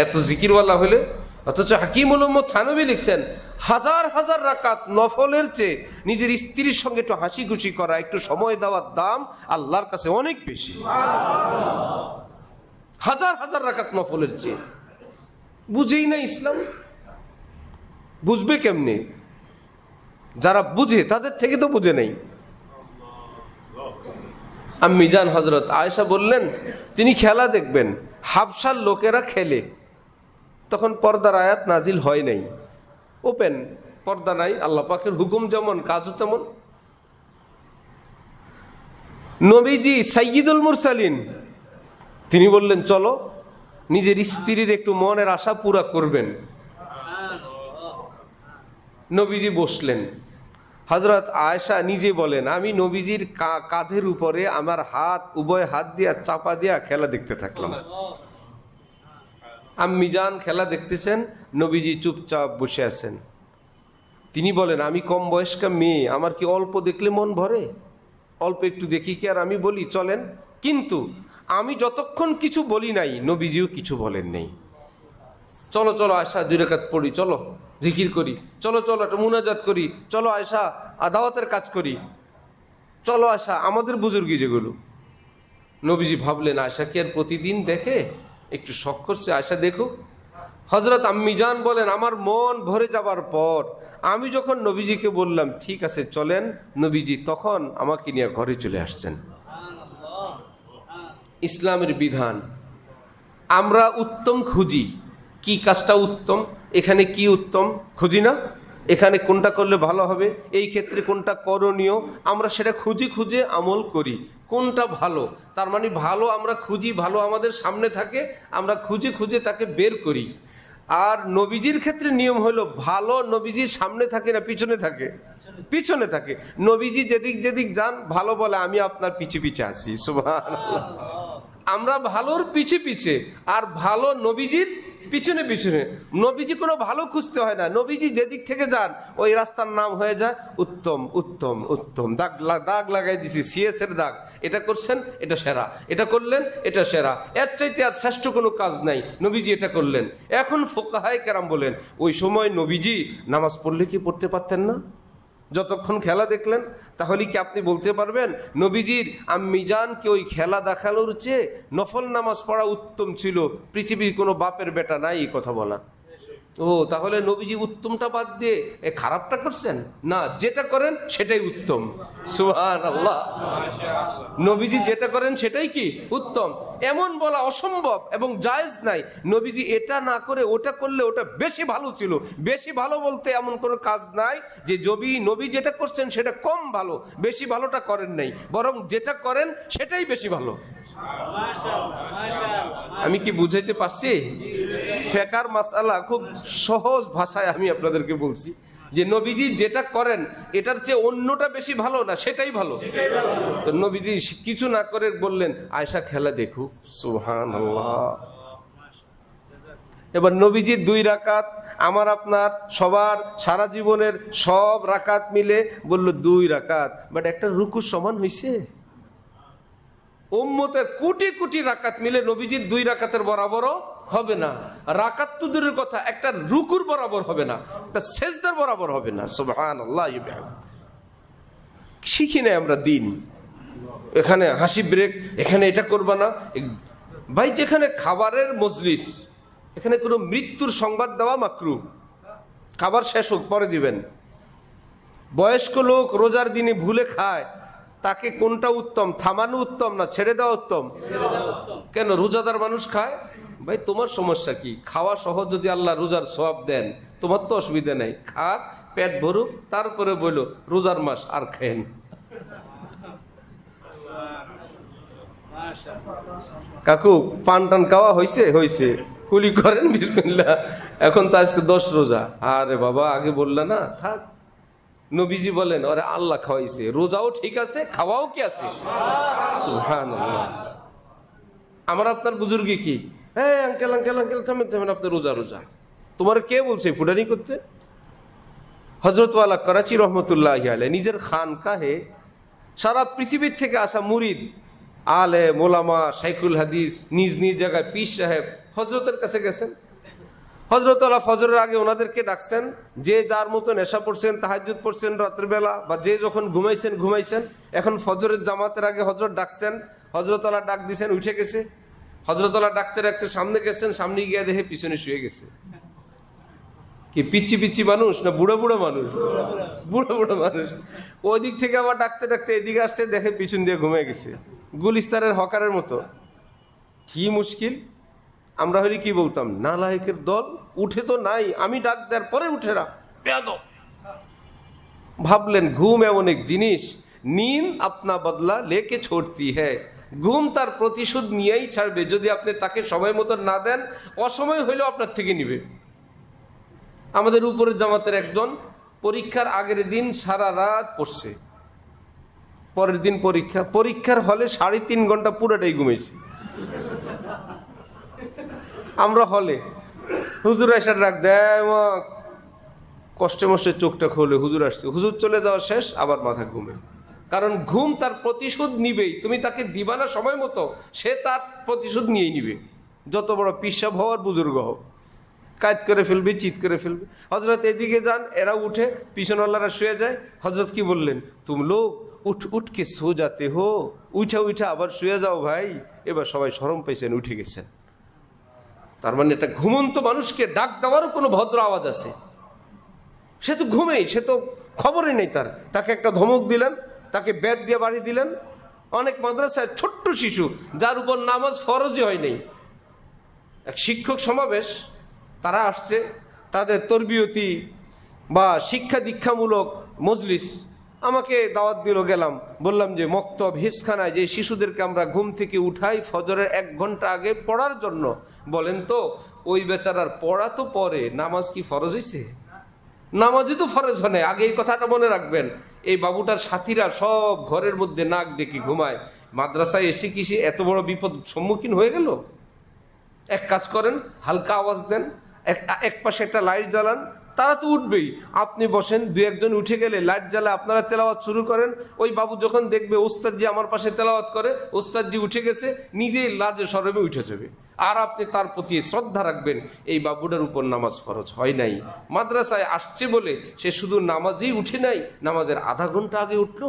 S1: এত জিকিরওয়ালা হলে। অথচ হাকিমুল উম্মত থানভী লিখছেন, হাজার হাজার রাকাত নফলের চেয়ে নিজের স্ত্রীর সঙ্গে একটু হাসি খুশি করা, একটু সময় দেওয়ার দাম আল্লাহর কাছে অনেক বেশি, হাজার হাজার রাকাত নফলের চেয়ে। বুঝেই না ইসলাম, বুঝবে কেমনে? যারা বুঝে তাদের থেকে তো বুঝে নেই। আম্মিজান হযরত আয়েশা বললেন, তিনি খেলা দেখবেন, হাবশার লোকেরা খেলে, তখন পর্দার আয়াত নাজিল হয় নাই, ওপেন পর্দা নাই, আল্লাহ পাকের হুকুম যেমন কাজও তেমন। নবীজি সাইয়্যিদুল মুরসালিন, তিনি বললেন চলো নিজের স্ত্রীর একটু মনের আশা পুরা করবেন। নবীজি বসলেন। হযরত আয়েশা নিজে বলেন, আমি নবীজির কাঁধের উপরে আমার হাত, উভয় হাত দিয়া চাপা দিয়া খেলা দেখতে থাকলাম। আম্মিজান খেলা দেখতেছেন, নবীজি চুপচাপ বসে আছেন। তিনি বলেন, আমি কম বয়স্কা মেয়ে, আমার কি অল্প দেখলে মন ভরে? অল্প একটু দেখি কি আর আমি বলি চলেন? কিন্তু আমি যতক্ষণ কিছু বলি নাই, নবীজিও কিছু বলেন নাই। চলো চলো আয়েশা 2 রাকাত পড়ি, চলো জিকির করি, চলো চলো একটা মুনাজাত করি, চলো আয়েশা দাওয়াতের কাজ করি, চলো আয়েশা আমাদের বুজুর্গি যেগুলো। নবীজি ভাবলেন, আয়েশা কি আর প্রতিদিন দেখে? একটু শখ করছে, আয়েশা দেখো। হযরত আম্মিজান বলেন, আমার মন ভরে যাবার পর আমি যখন নবীজিকে বললাম ঠিক আছে চলেন, নবীজি তখন আমাকে নিয়ে ঘরে চলে আসছেন। ইসলামের বিধান আমরা উত্তম খুঁজি, কি কাজটা উত্তম, এখানে কি উত্তম খুঁজি না? এখানে কোনটা করলে ভালো হবে, এই ক্ষেত্রে কোনটা করণীয়, আমরা সেটা খুঁজে খুঁজে আমল করি। কোনটা ভালো, তার মানে ভালো আমরা খুঁজি, ভালো আমাদের সামনে থাকে, আমরা খুঁজে খুঁজে তাকে বের করি। আর নবীজির ক্ষেত্রে নিয়ম হলো, ভালো নবীজির সামনে থাকে না পিছনে থাকে? পিছনে থাকে। নবীজি যেদিক যেদিক যান ভালো বলে, আমি আপনার পিছে পিছে আছি। সুবহানাল্লাহ। আমরা ভালোর পিছে পিছে, আর ভালো নবীজির পিছনে পিছনে। নবীজি কোনো ভালো খুঁজতে হয় না, নবীজি যেদিক থেকে যান ওই রাস্তার নাম হয়ে যায় উত্তম উত্তম উত্তম। দাগ লাগাই দিছি, সিএস এর দাগ, এটা করছেন এটা সেরা, এটা করলেন এটা সেরা, এর চাইতে আর শ্রেষ্ঠ কোনো কাজ নাই, নবীজি এটা করলেন। এখন ফুকাহায়ে কেরাম বলেন, ওই সময় নবীজি নামাজ পড়লে কি পড়তে পারতেন না যতক্ষণ খেলা দেখলেন? তাহলে কি আপনি বলতে পারবেন নবীজির আম্মিজানকে ওই খেলা দেখানোর চেয়ে নফল নামাজ পড়া উত্তম ছিল? পৃথিবীর কোনো বাপের বেটা নাই এই কথা বলার। ও তাহলে নবীজি উত্তমটা বাদ দিয়ে খারাপটা করছেন? না, যেটা করেন সেটাই উত্তম। সুবহানাল্লাহ। নবীজি যেটা করেন সেটাই কি উত্তম, এমন বলা অসম্ভব এবং জায়েজ নাই। নবীজি এটা না করে ওটা করলে ওটা বেশি ভালো ছিল। বেশি ভালো বলতে এমন কোনো কাজ নাই যে নবী যেটা করছেন সেটা কম ভালো, বেশি ভালোটা করেন নাই, বরং যেটা করেন সেটাই বেশি ভালো। আমি কি বুঝাইতে পারছি? ফিকহের মাসআলা খুব সহজ ভাষায় আমি আপনাদেরকে বলছি যে নবীজি যেটা করেন এটার চেয়ে অন্যটা বেশি ভালো না, সেটাই ভালো। তো নবীজি কিছু না করে বললেন, আয়েশা খেলা দেখুক। সুবহানাল্লাহ। এবার নবীজির 2 রাকাত আমার আপনার সবার সারা জীবনের সব রাকাত মিলে বলল 2 রাকাত, বাট একটা রুকু সমান হয়েছে? উম্মতের কোটি কোটি রাকাত মিলে নবীজির 2 রাকাতের বরাবরও হবে না। রাকাত তো দূরের কথা, একটা রুকুর বরাবর হবে না, একটা সেজদার বরাবর হবে না। সুবহানাল্লাহ। শিখি না আমরা দিন, এখানে হাসি ব্রেক, এখানে এটা করবা না। ভাই যেখানে খাবারের মজলিস, এখানে কোনো মৃত্যুর সংবাদ দেওয়া মাকরু। খাবার শেষ হোক, পরে দিবেন। বয়স্ক লোক রোজার দিনে ভুলে খায়, তাকে কোনটা উত্তম, থামানো উত্তম না ছেড়ে দেওয়া উত্তম? কেন? রোজাদার মানুষ খায়। ভাই তোমার সমস্যা কি? খাওয়া সহ যদি আল্লাহ রোজার সওয়াব দেন, তোমার তো অসুবিধা নেই। খাক, পেট ভরুক, তারপরে বলল রোজার মাস আর খেন। কাকু পান টান খাওয়া হয়েছে? হয়েছে, কুলি করেন বিসমিল্লাহ। এখন তো আজকে 10 রোজা। আরে বাবা আগে বললা না, থাক। নবীজি বলেন আরে আল্লাহ খাওয়াইছে, রোজাও ঠিক আছে, খাওয়াও কি আছে। সুবহানাল্লাহ। আমার আপনার বুজুর্গি কি, হ্যাঁ আঙ্কেল আঙ্কেল আঙ্কেল থামেন থামেন, আপনি রোজা রোজা। তোমার কে বলছে ফুটানি করতে? হযরত ওয়ালা করাচি রহমতুল্লাহি আলাইহি নিজের খানকাহে সারা পৃথিবীর থেকে আসা মুরিদ, আলে মোলামা, শাইখুল হাদিস, নিজ নিজ জায়গায় পীর সাহেব হযরতের কাছে গেছেন। হযরত ওয়ালা ফজরের আগে ওনাদেরকে ডাকছেন, যে যার মতো নেশা পড়ছেন, তাহাজ্জুদ পড়ছেন রাত্রিবেলা, বা যে যখন ঘুমাইছেন। এখন ফজরের জামাতের আগে হযরত ডাকছেন, হযরত ওয়ালা ডাক দিছেন, উঠে গেছে। হযরত ওয়ালা ডাকতে ডাকতে সামনে গেছেন, সামনে গিয়ে দেখে পিছনে শুয়ে গেছে। কি পিচ্ছি পিচ্ছি মানুষ না বুড়ো বুড়ো মানুষ? বুড়ো বুড়ো মানুষ। ওই দিক থেকে আবার ডাকতে ডাকতে এদিকে আসছে, দেখে পিছন দিয়ে ঘুমিয়ে গেছে, গুলিস্তানের হকারের মতো। কি মুশকিল! আমরা হলে কি বলতাম, নালায়েকের দল, উঠে তো নাই, আমি ডাক দেওয়ার পরে উঠেরা বেয়াদব। ভাবলেন ঘুম এমন এক জিনিস, নীন্দ আপনা বদলা লেকে ছোড়তি হ্যায়। ঘুম তার প্রতিশোধ নিয়েই ছাড়বে, যদি আপনি তাকে সময় মতো না দেন, অসময় হইলেও আপনার থেকে নিবে। আমাদের উপরের জামাতের একজন পরীক্ষার আগের দিন সারা রাত পড়ছে, পরের দিন পরীক্ষা, পরীক্ষার হলে 3.5 ঘন্টা পুরোটাই ঘুমাইছে। আমরা হলে হুজুর আসার ডাক দেয়, কষ্টে মষ্টে চোখটা খোলে, হুজুর আসছে। হুজুর চলে যাওয়া শেষ, আবার মাথা ঘুমে। কারণ ঘুম তার প্রতিশোধ নিবেই। তুমি তাকে দিবা না সময় মতো, সে তার প্রতিশোধ নিয়েই নিবে। যত বড় পিসাব হওয়ার বুজুর্গ হোক, কাজ করে ফেলবে, চিৎ করে ফেলবে। হজরত এদিকে যান, এরা উঠে, পিছনওয়ালারা শুয়ে যায়। হজরত কি বললেন, তুম লোক উঠকে সো যাতে হো, উঠা আবার শুয়ে যাও ভাই। এবার সবাই শরম পাইছেন, উঠে গেছেন। তার মানে একটা ঘুমন্ত মানুষকে ডাক দেওয়ারও কোনো ভদ্র আওয়াজ আছে। সে তো ঘুমেই, সে তো খবরই নেই তার। তাকে একটা ধমক দিলেন, তাকে বেত দিয়ে বাড়ি দিলেন। অনেক মাদ্রাসায় ছোট্ট শিশু যার উপর নামাজ ফরজই হয় নাই, এক শিক্ষক সমাবেশ, তারা আসছে, তাদের তরবিয়তি বা শিক্ষা দীক্ষামূলক মজলিস, আমাকে দাওয়াত দিল, গেলাম। বললাম যে মক্তব হিফজখানায় যে শিশুদেরকে আমরা ঘুম থেকে উঠাই ফজরের 1 ঘন্টা আগে পড়ার জন্য, বলেন তো ওই বেচারার পড়া তো পরে, নামাজ কি ফরজ হয়েছে? নামাজই তো ফরজ হয় না। আগে এই কথাটা মনে রাখবেন। এই বাবুটার সাথীরা সব ঘরের মধ্যে নাক ডেকে ঘুমায়, মাদ্রাসায় এসে কি সে এত বড় বিপদ সম্মুখীন হয়ে গেল? এক কাজ করেন, হালকা আওয়াজ দেন, এক পাশে একটা লাইট জ্বালান, তারা তো উঠবেই। আপনি বসেন, 2-1 জন উঠে গেলে লাইট জ্বালা আপনারা তেলাওয়াত শুরু করেন। ওই বাবু যখন দেখবে ওস্তাদজি আমার পাশে তেলাওয়াত করে, ওস্তাদজি উঠে গেছে, নিজেই লাজে শরমে উঠে যাবে। আর আপনি তার প্রতি শ্রদ্ধা রাখবেন, এই বাবুটার উপর নামাজ ফরজ হয় নাই, মাদ্রাসায় আসছে বলে সে শুধু নামাজেই উঠে নাই, নামাজের আধা ঘন্টা আগে উঠলো,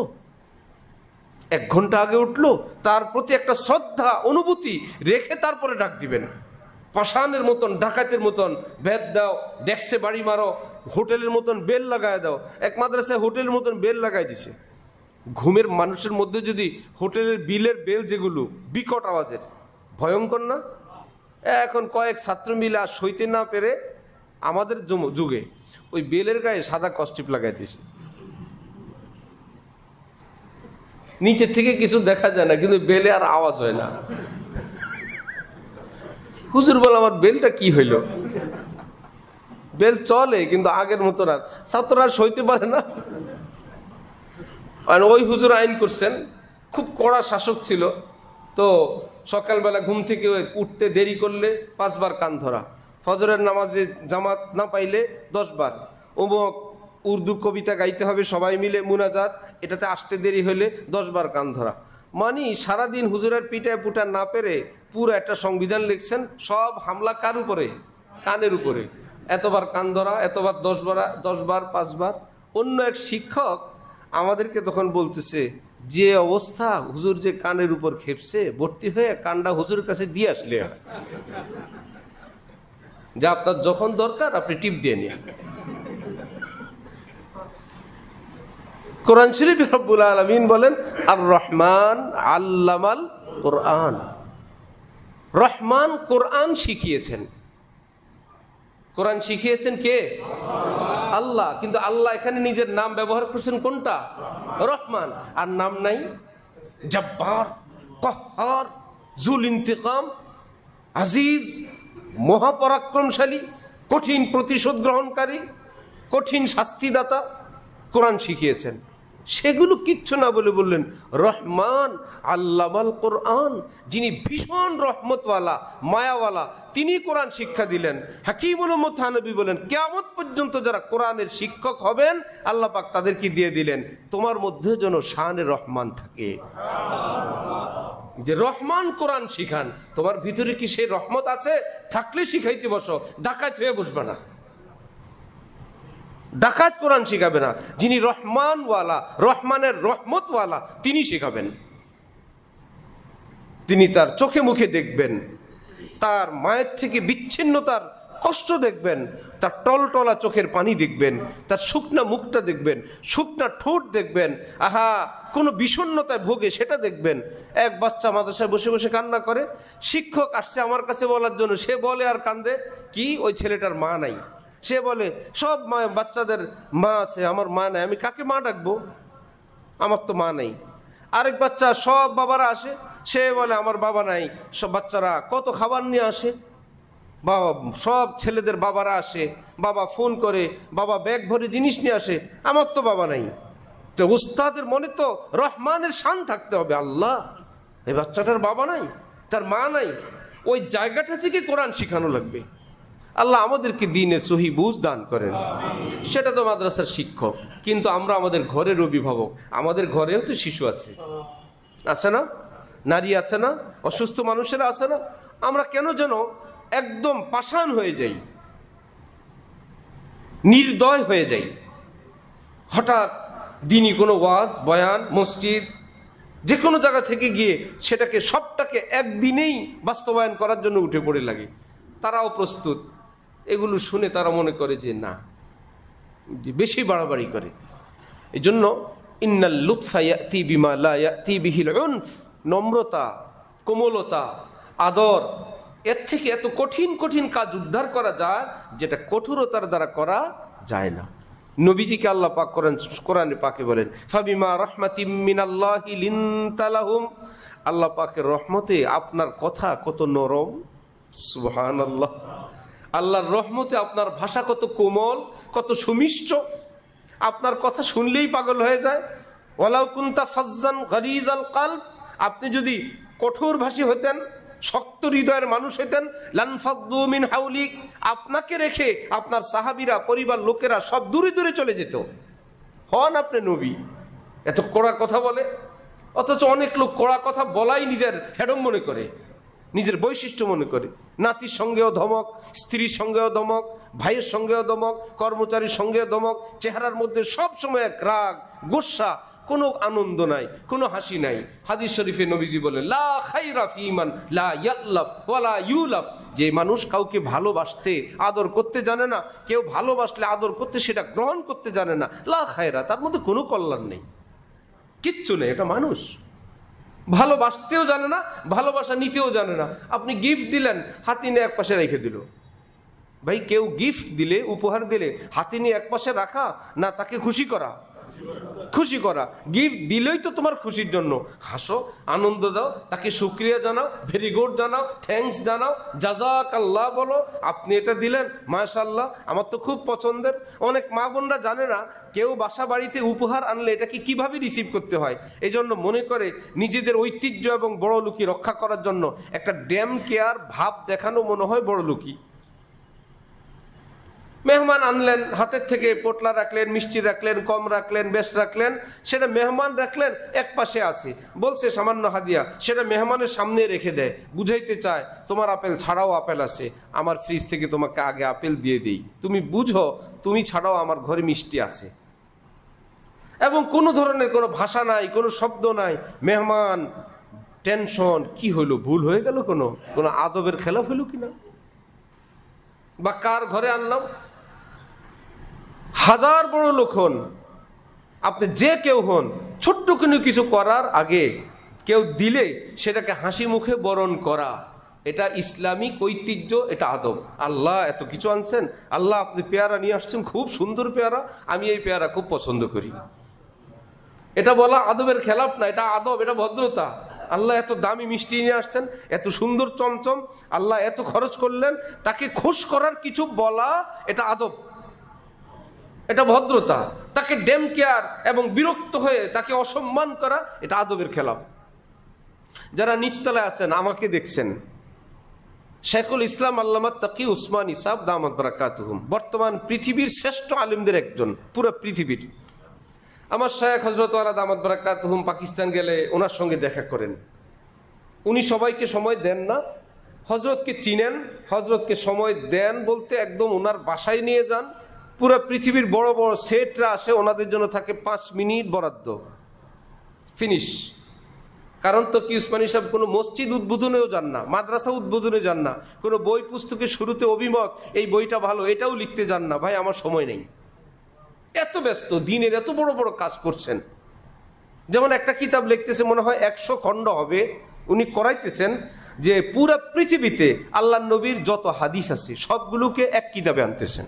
S1: 1 ঘন্টা আগে উঠলো। তার প্রতি একটা শ্রদ্ধা অনুভূতি রেখে তারপরে ডাক দিবেন। পাষাণের মতন, ডাকাতের মতন বেদ দাও, ডেস্কে বাড়ি মারো, হোটেলের মতন বেল লাগায় দাও। এক মাদ্রাসায় হোটেলের মতন বেল লাগাই দিছে। ঘুমের মানুষের মধ্যে যদি হোটেলের বিলের বেল, যেগুলো বিকট আওয়াজের, ভয়ঙ্কর না? এখন কয়েক ছাত্র মিলে আর সইতে না পেরে আমাদের যুগে ওই বেলের গায়ে সাদা কস্টিপ লাগাই দিছে। নিচের থেকে কিছু দেখা যায় না, কিন্তু বেলে আর আওয়াজ হয় না। হুজুর বল, আমার বেলটা কি হইল? বেল চলে কিন্তু আগের মতো না, ছাত্ররা আর সইতে পারে না। ওই হুজুর আইন করছেন, খুব কড়া শাসক ছিল তো। সকালবেলা ঘুম থেকে উঠতে দেরি করলে 5 বার কান ধরা, ফজরের নামাজে জামাত না পাইলে 10 বার, অমুক উর্দু কবিতা গাইতে হবে সবাই মিলে মুনাজাত, এটাতে আসতে দেরি হলে 10 বার কান ধরা। মানে সারাদিন হুজুরের পিঠায় পুটা না পেরে পুরো একটা সংবিধান লিখছেন, সব হামলা কার উপরে? কানের উপরে। এতবার কান ধরা, এতবার 10 বার 5 বার। অন্য এক শিক্ষক আমাদেরকে তখন বলতেছে, যে অবস্থা হুজুর যে কানের উপর খেপছে, ভর্তি হয়ে কানটা হুজুরের কাছে দিয়ে আসলে হয়, যা আপনার যখন দরকার আপনি টিপ দিয়ে নিন। কোরআন শরীফ রব্বুল আলামিন বলেন, আর রহমান আল্লামাল কোরআন। রহমান কোরআন শিখিয়েছেন। কোরআন শিখিয়েছেন কে? আল্লাহ। কিন্তু আল্লাহ এখানে নিজের নাম ব্যবহার করছেন কোনটা? রহমান। আর নাম নাই জব্বার, কহ্হার, জুল ইন্তিকাম, আজিজ, মহাপরাক্রমশালী, কঠিন প্রতিশোধ গ্রহণকারী, কঠিন শাস্তিদাতা। কোরআন শিখিয়েছেন। সেগুলো কিচ্ছু না বলে বললেন রহমান আল্লামাল কোরআন, যিনি ভীষণ রহমতওয়ালা, মায়াওয়ালা, তিনি কোরআন শিক্ষা দিলেন। হাকিমুল উম্মত থানবী বলেন, কিয়ামত পর্যন্ত যারা কোরআনের শিক্ষক হবেন আল্লাহ পাক তাদেরকে দিয়ে দিলেন, তোমার মধ্যে যেন শানে রহমান থাকে, যে রহমান কোরআন শিখান। তোমার ভিতরে কি সেই রহমত আছে? থাকলে শিখাইতে বসো, ডাকাত হয়ে বসবে না। ডাকাত কোরআন শিখাবে না। যিনি রহমানওয়ালা, রহমানের রহমতওয়ালা, তিনি শিখাবেন। তিনি তার চোখে মুখে দেখবেন, তার মায়ের থেকে বিচ্ছিন্নতার কষ্ট দেখবেন, তার টলটলা চোখের পানি দেখবেন, তার শুকনা মুখটা দেখবেন, শুকনা ঠোঁট দেখবেন, আহা কোনো বিষণ্ণতায় ভোগে সেটা দেখবেন। এক বাচ্চা মাদ্রাসায় বসে বসে কান্না করে, শিক্ষক আসছে আমার কাছে বলার জন্য, সে বলে আর কান্দে কি ওই ছেলেটার মা নাই। সে বলে সব বাচ্চাদের মা আছে, আমার মা নাই, আমি কাকে মা ডাকবো, আমার তো মা নেই। আরেক বাচ্চা, সব বাবারা আসে, সে বলে আমার বাবা নাই। সব বাচ্চারা কত খাবার নিয়ে আসে, বাবা সব ছেলেদের বাবারা আসে, বাবা ফোন করে, বাবা ব্যাগ ভরে জিনিস নিয়ে আসে, আমার তো বাবা নাই। তো উস্তাদের মনে তো রহমানের শান থাকতে হবে, আল্লাহ এই বাচ্চাটার বাবা নাই, তার মা নাই, ওই জায়গাটা থেকে কোরআন শিখানো লাগবে। আল্লাহ আমাদেরকে দ্বীনের সহি বুঝ দান করেন। সেটা তো মাদ্রাসার শিক্ষক, কিন্তু আমরা আমাদের ঘরের অভিভাবক, আমাদের ঘরেও তো শিশু আছে, আছে না? নারী আছে না? অসুস্থ মানুষেরা আছে না? আমরা কেন যেন একদম পাষাণ হয়ে যাই, নির্দয় হয়ে যাই। হঠাৎ দিনই কোনো ওয়াজ, বয়ান, মসজিদ, যে কোনো জায়গা থেকে গিয়ে সেটাকে সবটাকে একদিনেই বাস্তবায়ন করার জন্য উঠে পড়ে লাগে। তারাও প্রস্তুত। এগুলো শুনে তারা মনে করে যে না, বেশি বাড়াবাড়ি করে। এই জন্য ইন্নাল লুৎফা ইয়াতি বিমা লা ইয়াতি বিহিল উনফ, নম্রতা, কোমলতা, আদর, এর থেকে এত কঠিন কঠিন কাজ উদ্ধার করা যায় যেটা কঠোরতার দ্বারা করা যায় না। নবীজিকে আল্লাহ পাক কোরআনে পাকে বলেন, ফাবিমা রাহমাতিম মিনাল্লাহি লিনতা লাহুম, আল্লাহ পাকের রহমতে আপনার কথা কত নরম। সুবহানাল্লাহ। আল্লাহর রহমতে আপনার ভাষা কত কোমল, কত সুমিষ্ট, আপনার কথা শুনলেই পাগল হয়ে যায়। ওয়ালাউ কুনতা ফাজ্জান গালিজাল কলব, আপনি যদি কঠোর ভাষী হতেন, শক্ত হৃদয়ের মানুষ হতেন, লানফাদ্দু মিন হাউলিক, আপনাকে রেখে আপনার সাহাবীরা, পরিবার লোকেরা সব দূরে দূরে চলে যেত। হন আপনি নবী, এত কড়া কথা বলে। অথচ অনেক লোক কড়া কথা বলাই নিজের হেডম মনে করে, নিজের বৈশিষ্ট্য মনে করে। নাতির সঙ্গেও ধমক, স্ত্রীর সঙ্গেও ধমক, ভাইয়ের সঙ্গেও ধমক, কর্মচারীর সঙ্গেও ধমক, চেহারার মধ্যে সব সময় এক রাগ, গোসা, কোনো আনন্দ নাই, কোনো হাসি নাই। হাদিস শরীফে নবীজি বলেন, লা খাইরা ফি মান লা ইয়ালাফ ওয়ালা ইউলাফ, যে মানুষ কাউকে ভালোবাসতে, আদর করতে জানে না, কেউ ভালোবাসলে আদর করতে, সেটা গ্রহণ করতে জানে না, লা খায়রা, তার মধ্যে কোনো কল্যাণ নেই, কিচ্ছু নেই। এটা মানুষ ভালোবাসতেও জানে না, ভালোবাসা নিতেও জানে না। আপনি গিফট দিলেন, হাতি নিয়ে এক পাশে রেখে দিল। ভাই, কেউ গিফট দিলে, উপহার দিলে হাতি নিয়ে এক পাশে রাখা না তাকে খুশি করা? খুশি করা। গিফট দিলেই তো তোমার খুশির জন্য, হাসো, আনন্দ দাও, তাকে শুকরিয়া জানাও, ভেরি গুড জানাও, থ্যাঙ্কস জানাও, জাযাকাল্লাহ বলো। আপনি এটা দিলেন, মাশাআল্লাহ, আমার তো খুব পছন্দের। অনেক মা বোনরা জানে না কেউ বাসা বাড়িতে উপহার আনলে এটাকে কিভাবে রিসিভ করতে হয়। এই জন্য মনে করে নিজেদের ঐতিহ্য এবং বড় লুকি রক্ষা করার জন্য একটা ড্যাম কেয়ার ভাব দেখানো মনে হয় বড় লুকি। মেহমান আনলেন, হাতের থেকে পোটলা রাখলেন, মিষ্টি রাখলেন, কম রাখলেন, বেশ রাখলেন, সেটা মেহমান রাখলেন এক পাশে আছে, বলছে সামান্য হাদিয়া, সেটা মেহমানের সামনে রেখে দেয়, বুঝাইতে চায় তোমার আপেল ছাড়াও আপেল আছে, আমার ফ্রিজ থেকে তোমাকে আগে আপেল দিয়ে দিই, তুমি বুঝো তুমি ছাড়াও আমার ঘরে মিষ্টি আছে। এবং কোনো ধরনের কোনো ভাষা নাই, কোনো শব্দ নাই, মেহমান টেনশন, কি হইলো, ভুল হয়ে গেল, কোনো আদবের খেলাফ হইল কিনা, বা কার ঘরে আনলাম। হাজার বড় লোক হন, আপনি যে কেউ হন, ছোট্ট কোনো কিছু করার আগে কেউ দিলে সেটাকে হাসি মুখে বরণ করা, এটা ইসলামিক ঐতিহ্য, এটা আদব। আল্লাহ এত কিছু আনছেন, আল্লাহ আপনি পেয়ারা নিয়ে আসছেন, খুব সুন্দর পেয়ারা, আমি এই পেয়ারা খুব পছন্দ করি, এটা বলা আদবের খেলাফ না, এটা আদব, এটা ভদ্রতা। আল্লাহ এত দামি মিষ্টি নিয়ে আসছেন, এত সুন্দর চমচম, আল্লাহ এত খরচ করলেন, তাকে খুশ করার কিছু বলা, এটা আদব, এটা ভদ্রতা। তাকে ডেম কেয়ার এবং বিরক্ত হয়ে তাকে অসম্মান করা, এটা আদবের খেলাফ। যারা নিচতলায় আছেন, আমাকে দেখছেন, শেখুল ইসলাম আল্লামা তাকি উসমানী সাহেব দামাত বারাকাতুহুম, বর্তমান পৃথিবীর শ্রেষ্ঠ আলিমদের একজন, পুরো পৃথিবীর। আমার শায়েখ হযরত ওয়ালা দামাত বারাকাতুহুম পাকিস্তান গেলে ওনার সঙ্গে দেখা করেন। উনি সবাইকে সময় দেন না, হজরতকে চিনেন, হজরতকে সময় দেন বলতে একদম ওনার বাসায় নিয়ে যান, পুরো পৃথিবীর বড় বড় সেটরা আসে, ওনাদের জন্য থাকে 5 মিনিট বরাদ্দ, ফিনিশ। কারণ তো কি উসমানী সাহেব কোনো মসজিদ উদ্বোধনেও যান না, মাদ্রাসা উদ্বোধনে যান না, কোনো বই পুস্তকের শুরুতে অভিমত, এই বইটা ভালো, এটাও লিখতে যান না, ভাই আমার সময় নেই, এত ব্যস্ত, দিনের এত বড় বড় কাজ করছেন। যেমন একটা কিতাব লিখতেছে, মনে হয় 100 খণ্ড হবে, উনি করাইতেছেন যে পুরা পৃথিবীতে আল্লাহ নবীর যত হাদিস আছে সবগুলোকে এক কিতাবে আনতেছেন।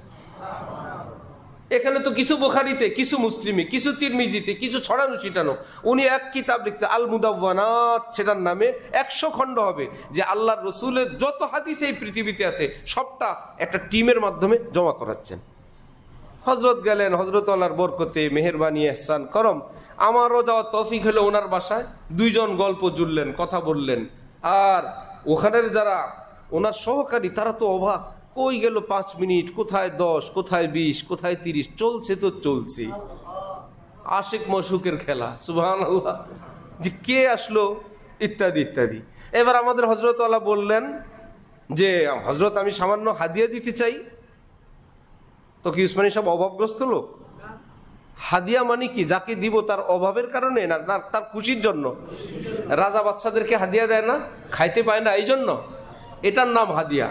S1: এখানে তো কিছু বুখারীতে, কিছু মুসলিমে, কিছু তিরমিজিতে, কিছু ছড়ানো ছিটানো, উনি এক কিতাব লিখতে, আল মুদাওয়ানাত, সেটার নামে 100 খণ্ড হবে, যে আল্লাহর রসুলের যত হাদিস এই পৃথিবীতে আছে সবটা একটা টিমের মাধ্যমে জমা করাচ্ছেন। হজরত গেলেন, হজরত আল্লাহর বরকতে, মেহেরবানি, ইহসান, করম, আমারও যাওয়া তৌফিক হলো ওনার বাসায়, 2 জন গল্প জুড়লেন, কথা বললেন। আর ওখানের যারা ওনার সহকারী, তারা তো অবাক, কই গেল 5 মিনিট, কোথায় 10, কোথায় 20, কোথায় 30, চলছে তো চলছে, আশিক মশুকের খেলা, সুবহানাল্লাহ, যে কে আসলো, ইত্যাদি ইত্যাদি। এবার আমাদের হজরত আল্লাহ বললেন যে হজরত আমি সামান্য হাদিয়া দিতে চাই। তো কি উসমানী সাহেব অভাবগ্রস্ত লোক? হাদিয়া মানে কি, যাকে দিব তার অভাবের কারণে না, তার খুশির জন্য? রাজা বাচ্চাদেরকে হাদিয়া দেয় না, খাইতে পায় না, এই জন্য এটার নাম হাদিয়া।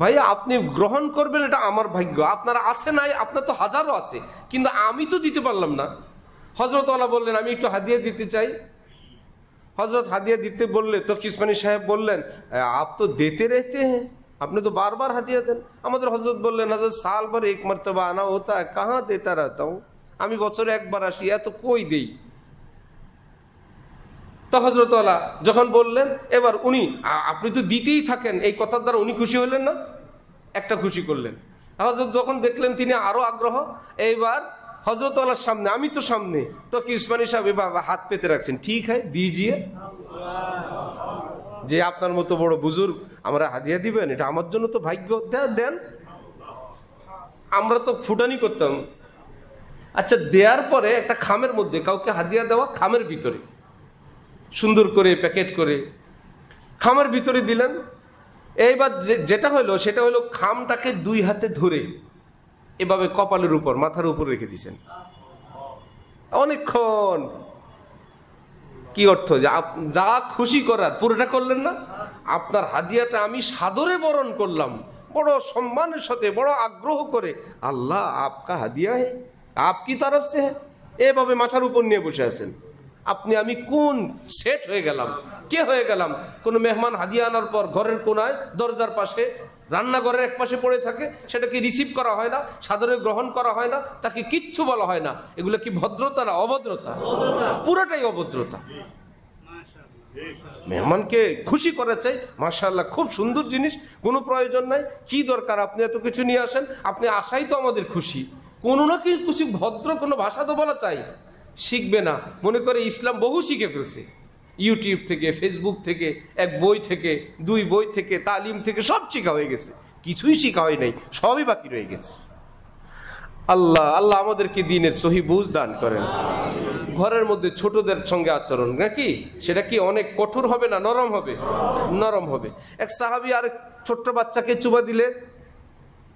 S1: ভাই আপনি গ্রহণ করবেন, এটা আমার ভাগ্য, আপনার আছে নাই, আপনার তো হাজারও আছে, কিন্তু আমি তো দিতে পারলাম না। হজরত আল্লাহ বললেন আমি একটু হাদিয়া দিতে চাই। হজরত হাদিয়া দিতে বললে তো উসমানী সাহেব বললেন আপ তো দেতে রেতে হ্যাঁ, আপনি তো বারবার হাদিয়া দেন। আমাদের হজরত বললেন হজরত সাল ভর এক মর্তবা আনা হতা হ্যায়, কাহা দেতা রহতা হুঁ, আমি বছরে একবার আসি, এত কই দেই। তো হজরত আল্লাহ যখন বললেন, এবার উনি আপনি তো দিতেই থাকেন, এই কথার দ্বারা উনি খুশি হলেন না, একটা খুশি করলেন। হজরত যখন দেখলেন তিনি আরো আগ্রহ, এইবার হজরত আল্লাহর সামনে, আমি তো সামনে, তো কি উসমানী সাহেব এবার হাত পেতে রাখছেন, ঠিক হ্যায় দিজিয়ে, যে আপনার মতো বড় বুজুর্গ আমরা হাদিয়া দিবেন, এটা আমার জন্য তো ভাগ্য, দেন। আমরা তো ফুটানি করতাম। আচ্ছা, দেওয়ার পরে একটা খামের মধ্যে কাউকে হাদিয়া দেওয়া, খামের ভিতরে সুন্দর করে প্যাকেট করে খামের ভিতরে দিলেন। এইবার যেটা হলো সেটা হলো খামটাকে 2 হাতে ধরে এভাবে কপালের উপর, মাথার উপর রেখে দিয়েছেন অনেকক্ষণ। কি অর্থ, যে যা খুশি করার পুরোটা করলেন না, আপনার হাদিয়াটা আমি সাদরে বরণ করলাম, বড় সম্মানের সাথে, বড় আগ্রহ করে, আল্লাহ আপকা হাদিয়া হে, আপকি তরফ সে হে, এভাবে মাথার উপর নিয়ে বসে আছেন আপনি। আমি কোন সেট হয়ে গেলাম, কে হয়ে গেলাম? কোনো মেহমান হাদিয়া আনার পর ঘরের কোনায় দরজার পাশে, রান্নাঘরের এক পাশে পড়ে থাকে, সেটাকে রিসিভ করা হয় না, সাদরে গ্রহণ করা হয় না, তাকে কিচ্ছু বলা হয় না। এগুলো কি ভদ্রতা না অভদ্রতা? পুরোটাই অভদ্রতা। মেহমানকে খুশি করা চাই, মাশাআল্লাহ খুব সুন্দর জিনিস, কোনো প্রয়োজন নাই, কি দরকার আপনি এত কিছু নিয়ে আসেন, আপনি আসাই তো আমাদের খুশি। কোনো না কি খুশি, ভদ্র কোনো ভাষা তো বলা চাই। শিখবে না, মনে করে ইসলাম বহু শিখে ফেলছে, ইউটিউব থেকে, ফেসবুক থেকে, 1 বই থেকে, 2 বই থেকে, তালিম থেকে, সব শিখা হয়ে গেছে। কিছুই শিখা হয় নাই, সবই বাকি রয়ে গেছে। আল্লাহ আল্লাহ আমাদেরকে দ্বীনের সহি বুঝ দান করেন। ঘরের মধ্যে ছোটদের সঙ্গে আচরণ নাকি সেটা কি অনেক কঠোর হবে না নরম হবে? নরম হবে। এক সাহাবী আরেক ছোট্ট বাচ্চাকে চুমা দিলে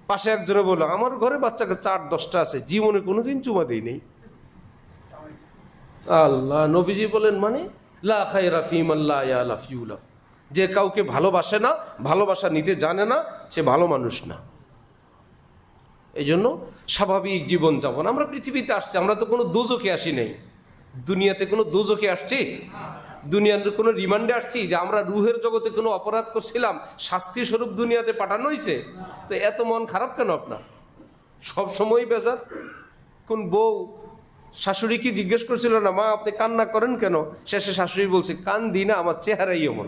S1: পাশে একজনে বলল, আমার ঘরে বাচ্চাকে 4-10টা আছে, জীবনে কোনোদিন চুমা দেই নেই। আল্লাহ নবীজি বলেন, মানে লা খায়রা ফীমান লা ইয়ালাফ ইউলাফ, যে কাউকে ভালোবাসে না, ভালোবাসা নিতে জানে না, সে ভালো মানুষ না। এই জন্য স্বাভাবিক জীবন যাপন। আমরা পৃথিবীতে আসছি, আমরা তো কোনো দোজখে আসি নাই, দুনিয়াতে কোনো দোজখে আসছি, দুনিয়ার কোনো রিমান্ডে আসছি যে আমরা রুহের জগতে কোনো অপরাধ করছিলাম, শাস্তি স্বরূপ দুনিয়াতে পাঠানো হয়েছে। তো এত মন খারাপ কেন আপনার? সব সময় বেজার। কোন বউ শাশুড়িকে জিজ্ঞেস করছিল না, মা আপনি কান্না করেন কেন? শেষে শাশুড়ি বলছে, কান্দি না, আমার চেহারাই এমন।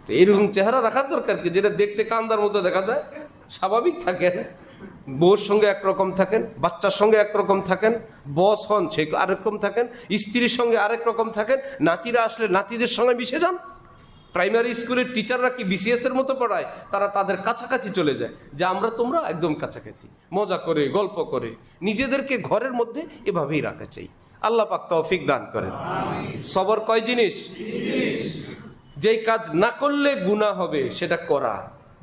S1: তো এইরকম চেহারা রাখার দরকার কি, যেটা দেখতে কান্দার মতো দেখা যায়। স্বাভাবিক থাকেন, বউর সঙ্গে একরকম থাকেন, বাচ্চার সঙ্গে একরকম থাকেন, বস হন সে আরেক রকম থাকেন, স্ত্রীর সঙ্গে আরেক রকম থাকেন, নাতিরা আসলে নাতিদের সঙ্গে মিশে যান। প্রাইমারি স্কুলের টিচাররা কি বিসিএস এর মতো পড়ায়? তারা তাদের কাছাকাছি চলে যায়, যে আমরা তোমরা একদম কাছাকাছি, মজা করে গল্প করে নিজেদেরকে ঘরের মধ্যে এভাবেই রাখা চাই। আল্লাহ পাক তৌফিক দান করেন। সবর কয় জিনিস? যেই কাজ না করলে গুনাহ হবে সেটা করা,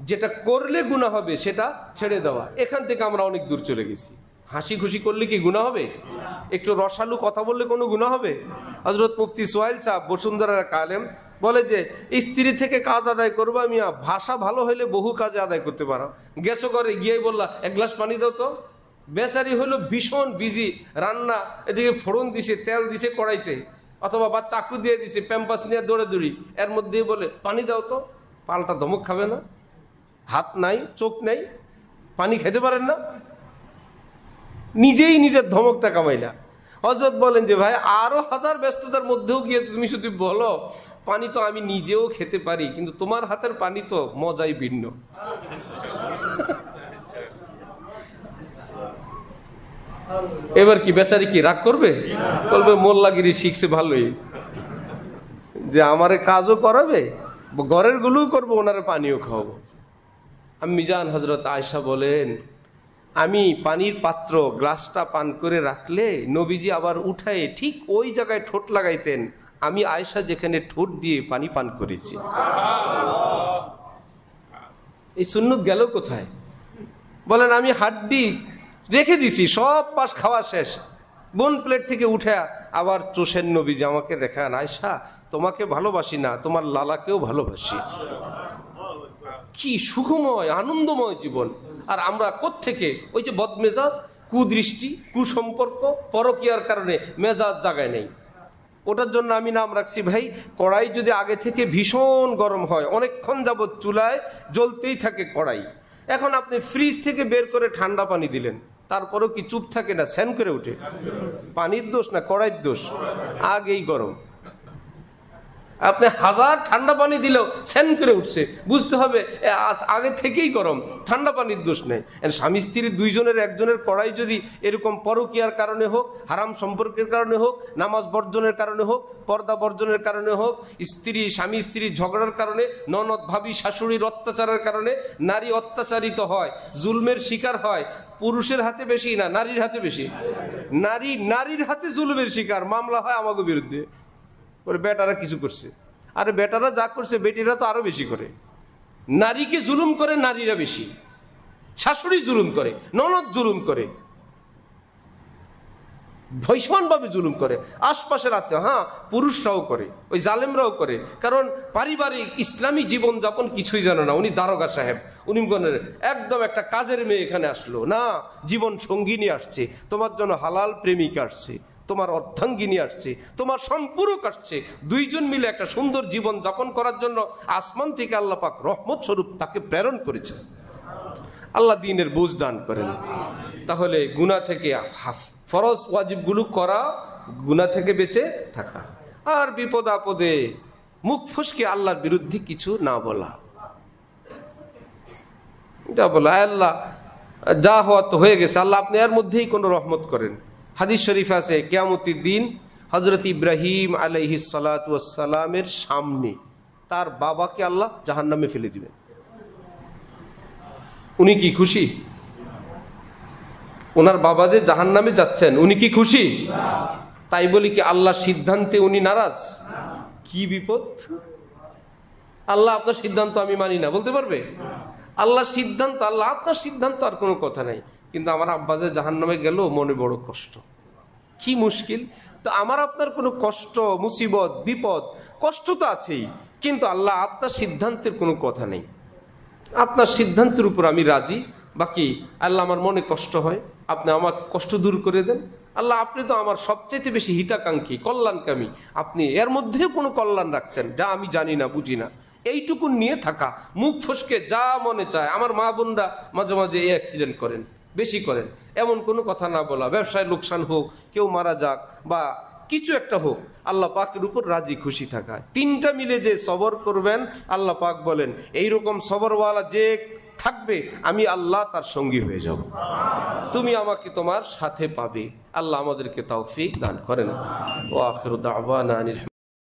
S1: যেটা করলে গুনাহ হবে সেটা ছেড়ে দেওয়া। এখান থেকে আমরা অনেক দূর চলে গেছি। হাসি খুশি করলে কি গুনাহ হবে? একটু রসালু কথা বললে কোনো গুনাহ হবে? হযরত মুফতি সোহেল সাহেব বসুন্ধরার কালেম বলে যে স্ত্রী থেকে কাজ আদায় করবো, মিয়া ভাষা ভালো হইলে বহু কাজে আদায় করতে পারো। গেছো করে গিয়ে বললা, এক গ্লাস পানি দাও তো। বেচারি হলো ভীষণ বিজি, রান্না, এদিকে ফোড়ন দিছে, তেল দিছে কড়াইতে, অথবা বা চাকু দিয়ে দিছে, প্যাম্পাস নিয়ে দৌড়াদৌড়ি, এর মধ্যে বলে পানি দাও তো। পাল্টা ধমক খাবে না? হাত নাই, চোখ নাই, পানি খেতে পারেন না, নিজেই নিজের ধমকটা কামাইলা। হযরত বলেন যে ভাই, আরো হাজার ব্যস্ততার মধ্যেও গিয়ে তুমি যদি বলো পানি তো আমি নিজেও খেতে পারি, কিন্তু তোমার হাতের পানি তো মজাই ভিন্ন। এবার কি বেচারি কি রাগ করবে? বলবে মোল্লাগিরি শিখছে ভালোই, যে আমারে কাজও করাবে, ঘরের গুলোও করবো, ওনারে পানিও খাওয়াবো। আম্মি জান হযরত আয়েশা বলেন, আমি পানির পাত্র গ্লাসটা পান করে রাখলে নবীজি আবার উঠায় ঠিক ওই জায়গায় ঠোঁট লাগাইতেন, আমি আয়েশা যেখানে ঠোঁট দিয়ে পানি পান করেছি। এই সুন্নত গেল কোথায়? বলেন আমি হাড্ডি রেখে দিছি, সব পাশ খাওয়া শেষ, বোন প্লেট থেকে উঠে আবার চোষেন নবীজি আমাকে দেখান, আয়েশা তোমাকে ভালোবাসি না, তোমার লালাকেও ভালোবাসি। কি সুখময় আনন্দময় জীবন। আর আমরা কোত্থেকে ওই যে বদমেজাজ, কুদৃষ্টি, কুসম্পর্ক, পরকীয়ার কারণে মেজাজ জাগায় নেই। ওটার জন্য আমি নাম রাখছি ভাই, কড়াই যদি আগে থেকে ভীষণ গরম হয়, অনেকক্ষণ যাবৎ চুলায় জ্বলতেই থাকে কড়াই, এখন আপনি ফ্রিজ থেকে বের করে ঠান্ডা পানি দিলেন, তারপরেও কি চুপ থাকে না, স্যান করে উঠে? পানির দোষ না কড়াইয়ের দোষ? আগেই গরম। আপনি হাজার ঠান্ডা পানি দিলেও স্যান করে উঠছে, বুঝতে হবে আগে থেকেই গরম, ঠান্ডা পানির দোষ নেই। স্বামী স্ত্রী দুইজনের একজনের কড়াই যদি এরকম পরকীয়ার কারণে হোক, হারাম সম্পর্কের কারণে হোক, নামাজ বর্জনের কারণে হোক, পর্দা বর্জনের কারণে হোক, স্বামী স্ত্রী ঝগড়ার কারণে, ননদ ভাবি শাশুড়ির অত্যাচারের কারণে নারী অত্যাচারিত হয়, জুলমের শিকার হয়, পুরুষের হাতে বেশি না নারীর হাতে বেশি? নারীর হাতে জুলমের শিকার, মামলা হয় আমাকে বিরুদ্ধে, বেটারা কিছু করছে। আরে বেটারা যা করছে বেটিরা তো আরো বেশি করে। নারীকে জুলুম করে নারীরা বেশি, শাশুড়ি জুলুম করে, ননদ জুলুম করে, ভীষণভাবে জুলুম করে, আশপাশের আত্মীয়, হ্যাঁ পুরুষরাও করে, ওই জালেমরাও করে। কারণ পারিবারিক ইসলামী জীবন যাপন কিছুই জানো না। উনি দারোগা সাহেব, উনি বলেন একদম একটা কাজের মেয়ে এখানে আসলো না, জীবন সঙ্গিনী আসছে, তোমার জন্য হালাল প্রেমিকা আসছে, তোমার অর্ধাঙ্গিনী আসছে, তোমার সম্পূরক আসছে, দুইজন মিলে একটা সুন্দর জীবন যাপন করার জন্য আসমান থেকে আল্লাহ পাক রহমত স্বরূপ তাকে প্রেরণ করেছে। আল্লাহ দ্বীনের বুঝ দান করেন। তাহলে গুনাহ থেকে ফরজ ওয়াজিবগুলো করা, গুনাহ থেকে বেঁচে থাকা, আর বিপদ আপদে মুখ ফসকে আল্লাহর বিরুদ্ধে কিছু না বলা, যা বলা আল্লাহ যা হওয়া তো হয়ে গেছে, আল্লাহ আপনি এর মধ্যেই কোনো রহমত করেন। হাদিস শরীফ আছে কিয়ামতের দিন হযরত ইব্রাহিম আলাইহিস সালাতু ওয়াস সালামের সামনে তার বাবাকে আল্লাহ জাহান্নামে ফেলে দিবেন। উনি কি খুশি? ওনার বাবা যে জাহান্নামে যাচ্ছেন উনি কি খুশি? তাই বলি কি আল্লাহর সিদ্ধান্তে উনি নারাজ? কি বিপদ! আল্লাহ আপনার সিদ্ধান্ত আমি মানি না বলতে পারবে? আল্লাহর সিদ্ধান্ত আল্লাহ, আপনার সিদ্ধান্ত আর কোনো কথা নাই। কিন্তু আমার আব্বা যে জাহান্নামে গেল মনে বড় কষ্ট, কি মুশকিল। তো আমার আপনার কোনো কষ্ট, মুসিবত, বিপদ, কষ্ট তো আছেই, কিন্তু আল্লাহ আপনার সিদ্ধান্তের কোনো কথা নেই। আপনার সিদ্ধান্তের উপর আমি রাজি, বাকি আল্লাহ আমার মনে কষ্ট হয়, আপনি আমার কষ্ট দূর করে দেন। আল্লাহ আপনি তো আমার সবচেয়ে বেশি হিতাকাঙ্ক্ষী, কল্যাণকামী, আপনি এর মধ্যেও কোনো কল্যাণ রাখছেন যা আমি জানি না, বুঝি না। এইটুকু নিয়ে থাকা, মুখ ফসকে যা মনে চায়। আমার মা বোনরা মাঝে মাঝে এই অ্যাক্সিডেন্ট করেন, বেশি করেন, এমন কোনো কথা না বলা। ব্যবসায় লোকসান হোক, কেউ মারা যাক বা কিছু একটা হোক, আল্লাহ পাকের উপর রাজি খুশি থাকা, তিনটা মিলে যে সবর করবেন, আল্লাহ পাক বলেন এইরকম সবরওয়ালা যে থাকবে আমি আল্লাহ তার সঙ্গী হয়ে যাব, তুমি আমাকে তোমার সাথে পাবে। আল্লাহ আমাদেরকে তৌফিক দান করেন। ওয়া আখিরু দাওয়ানা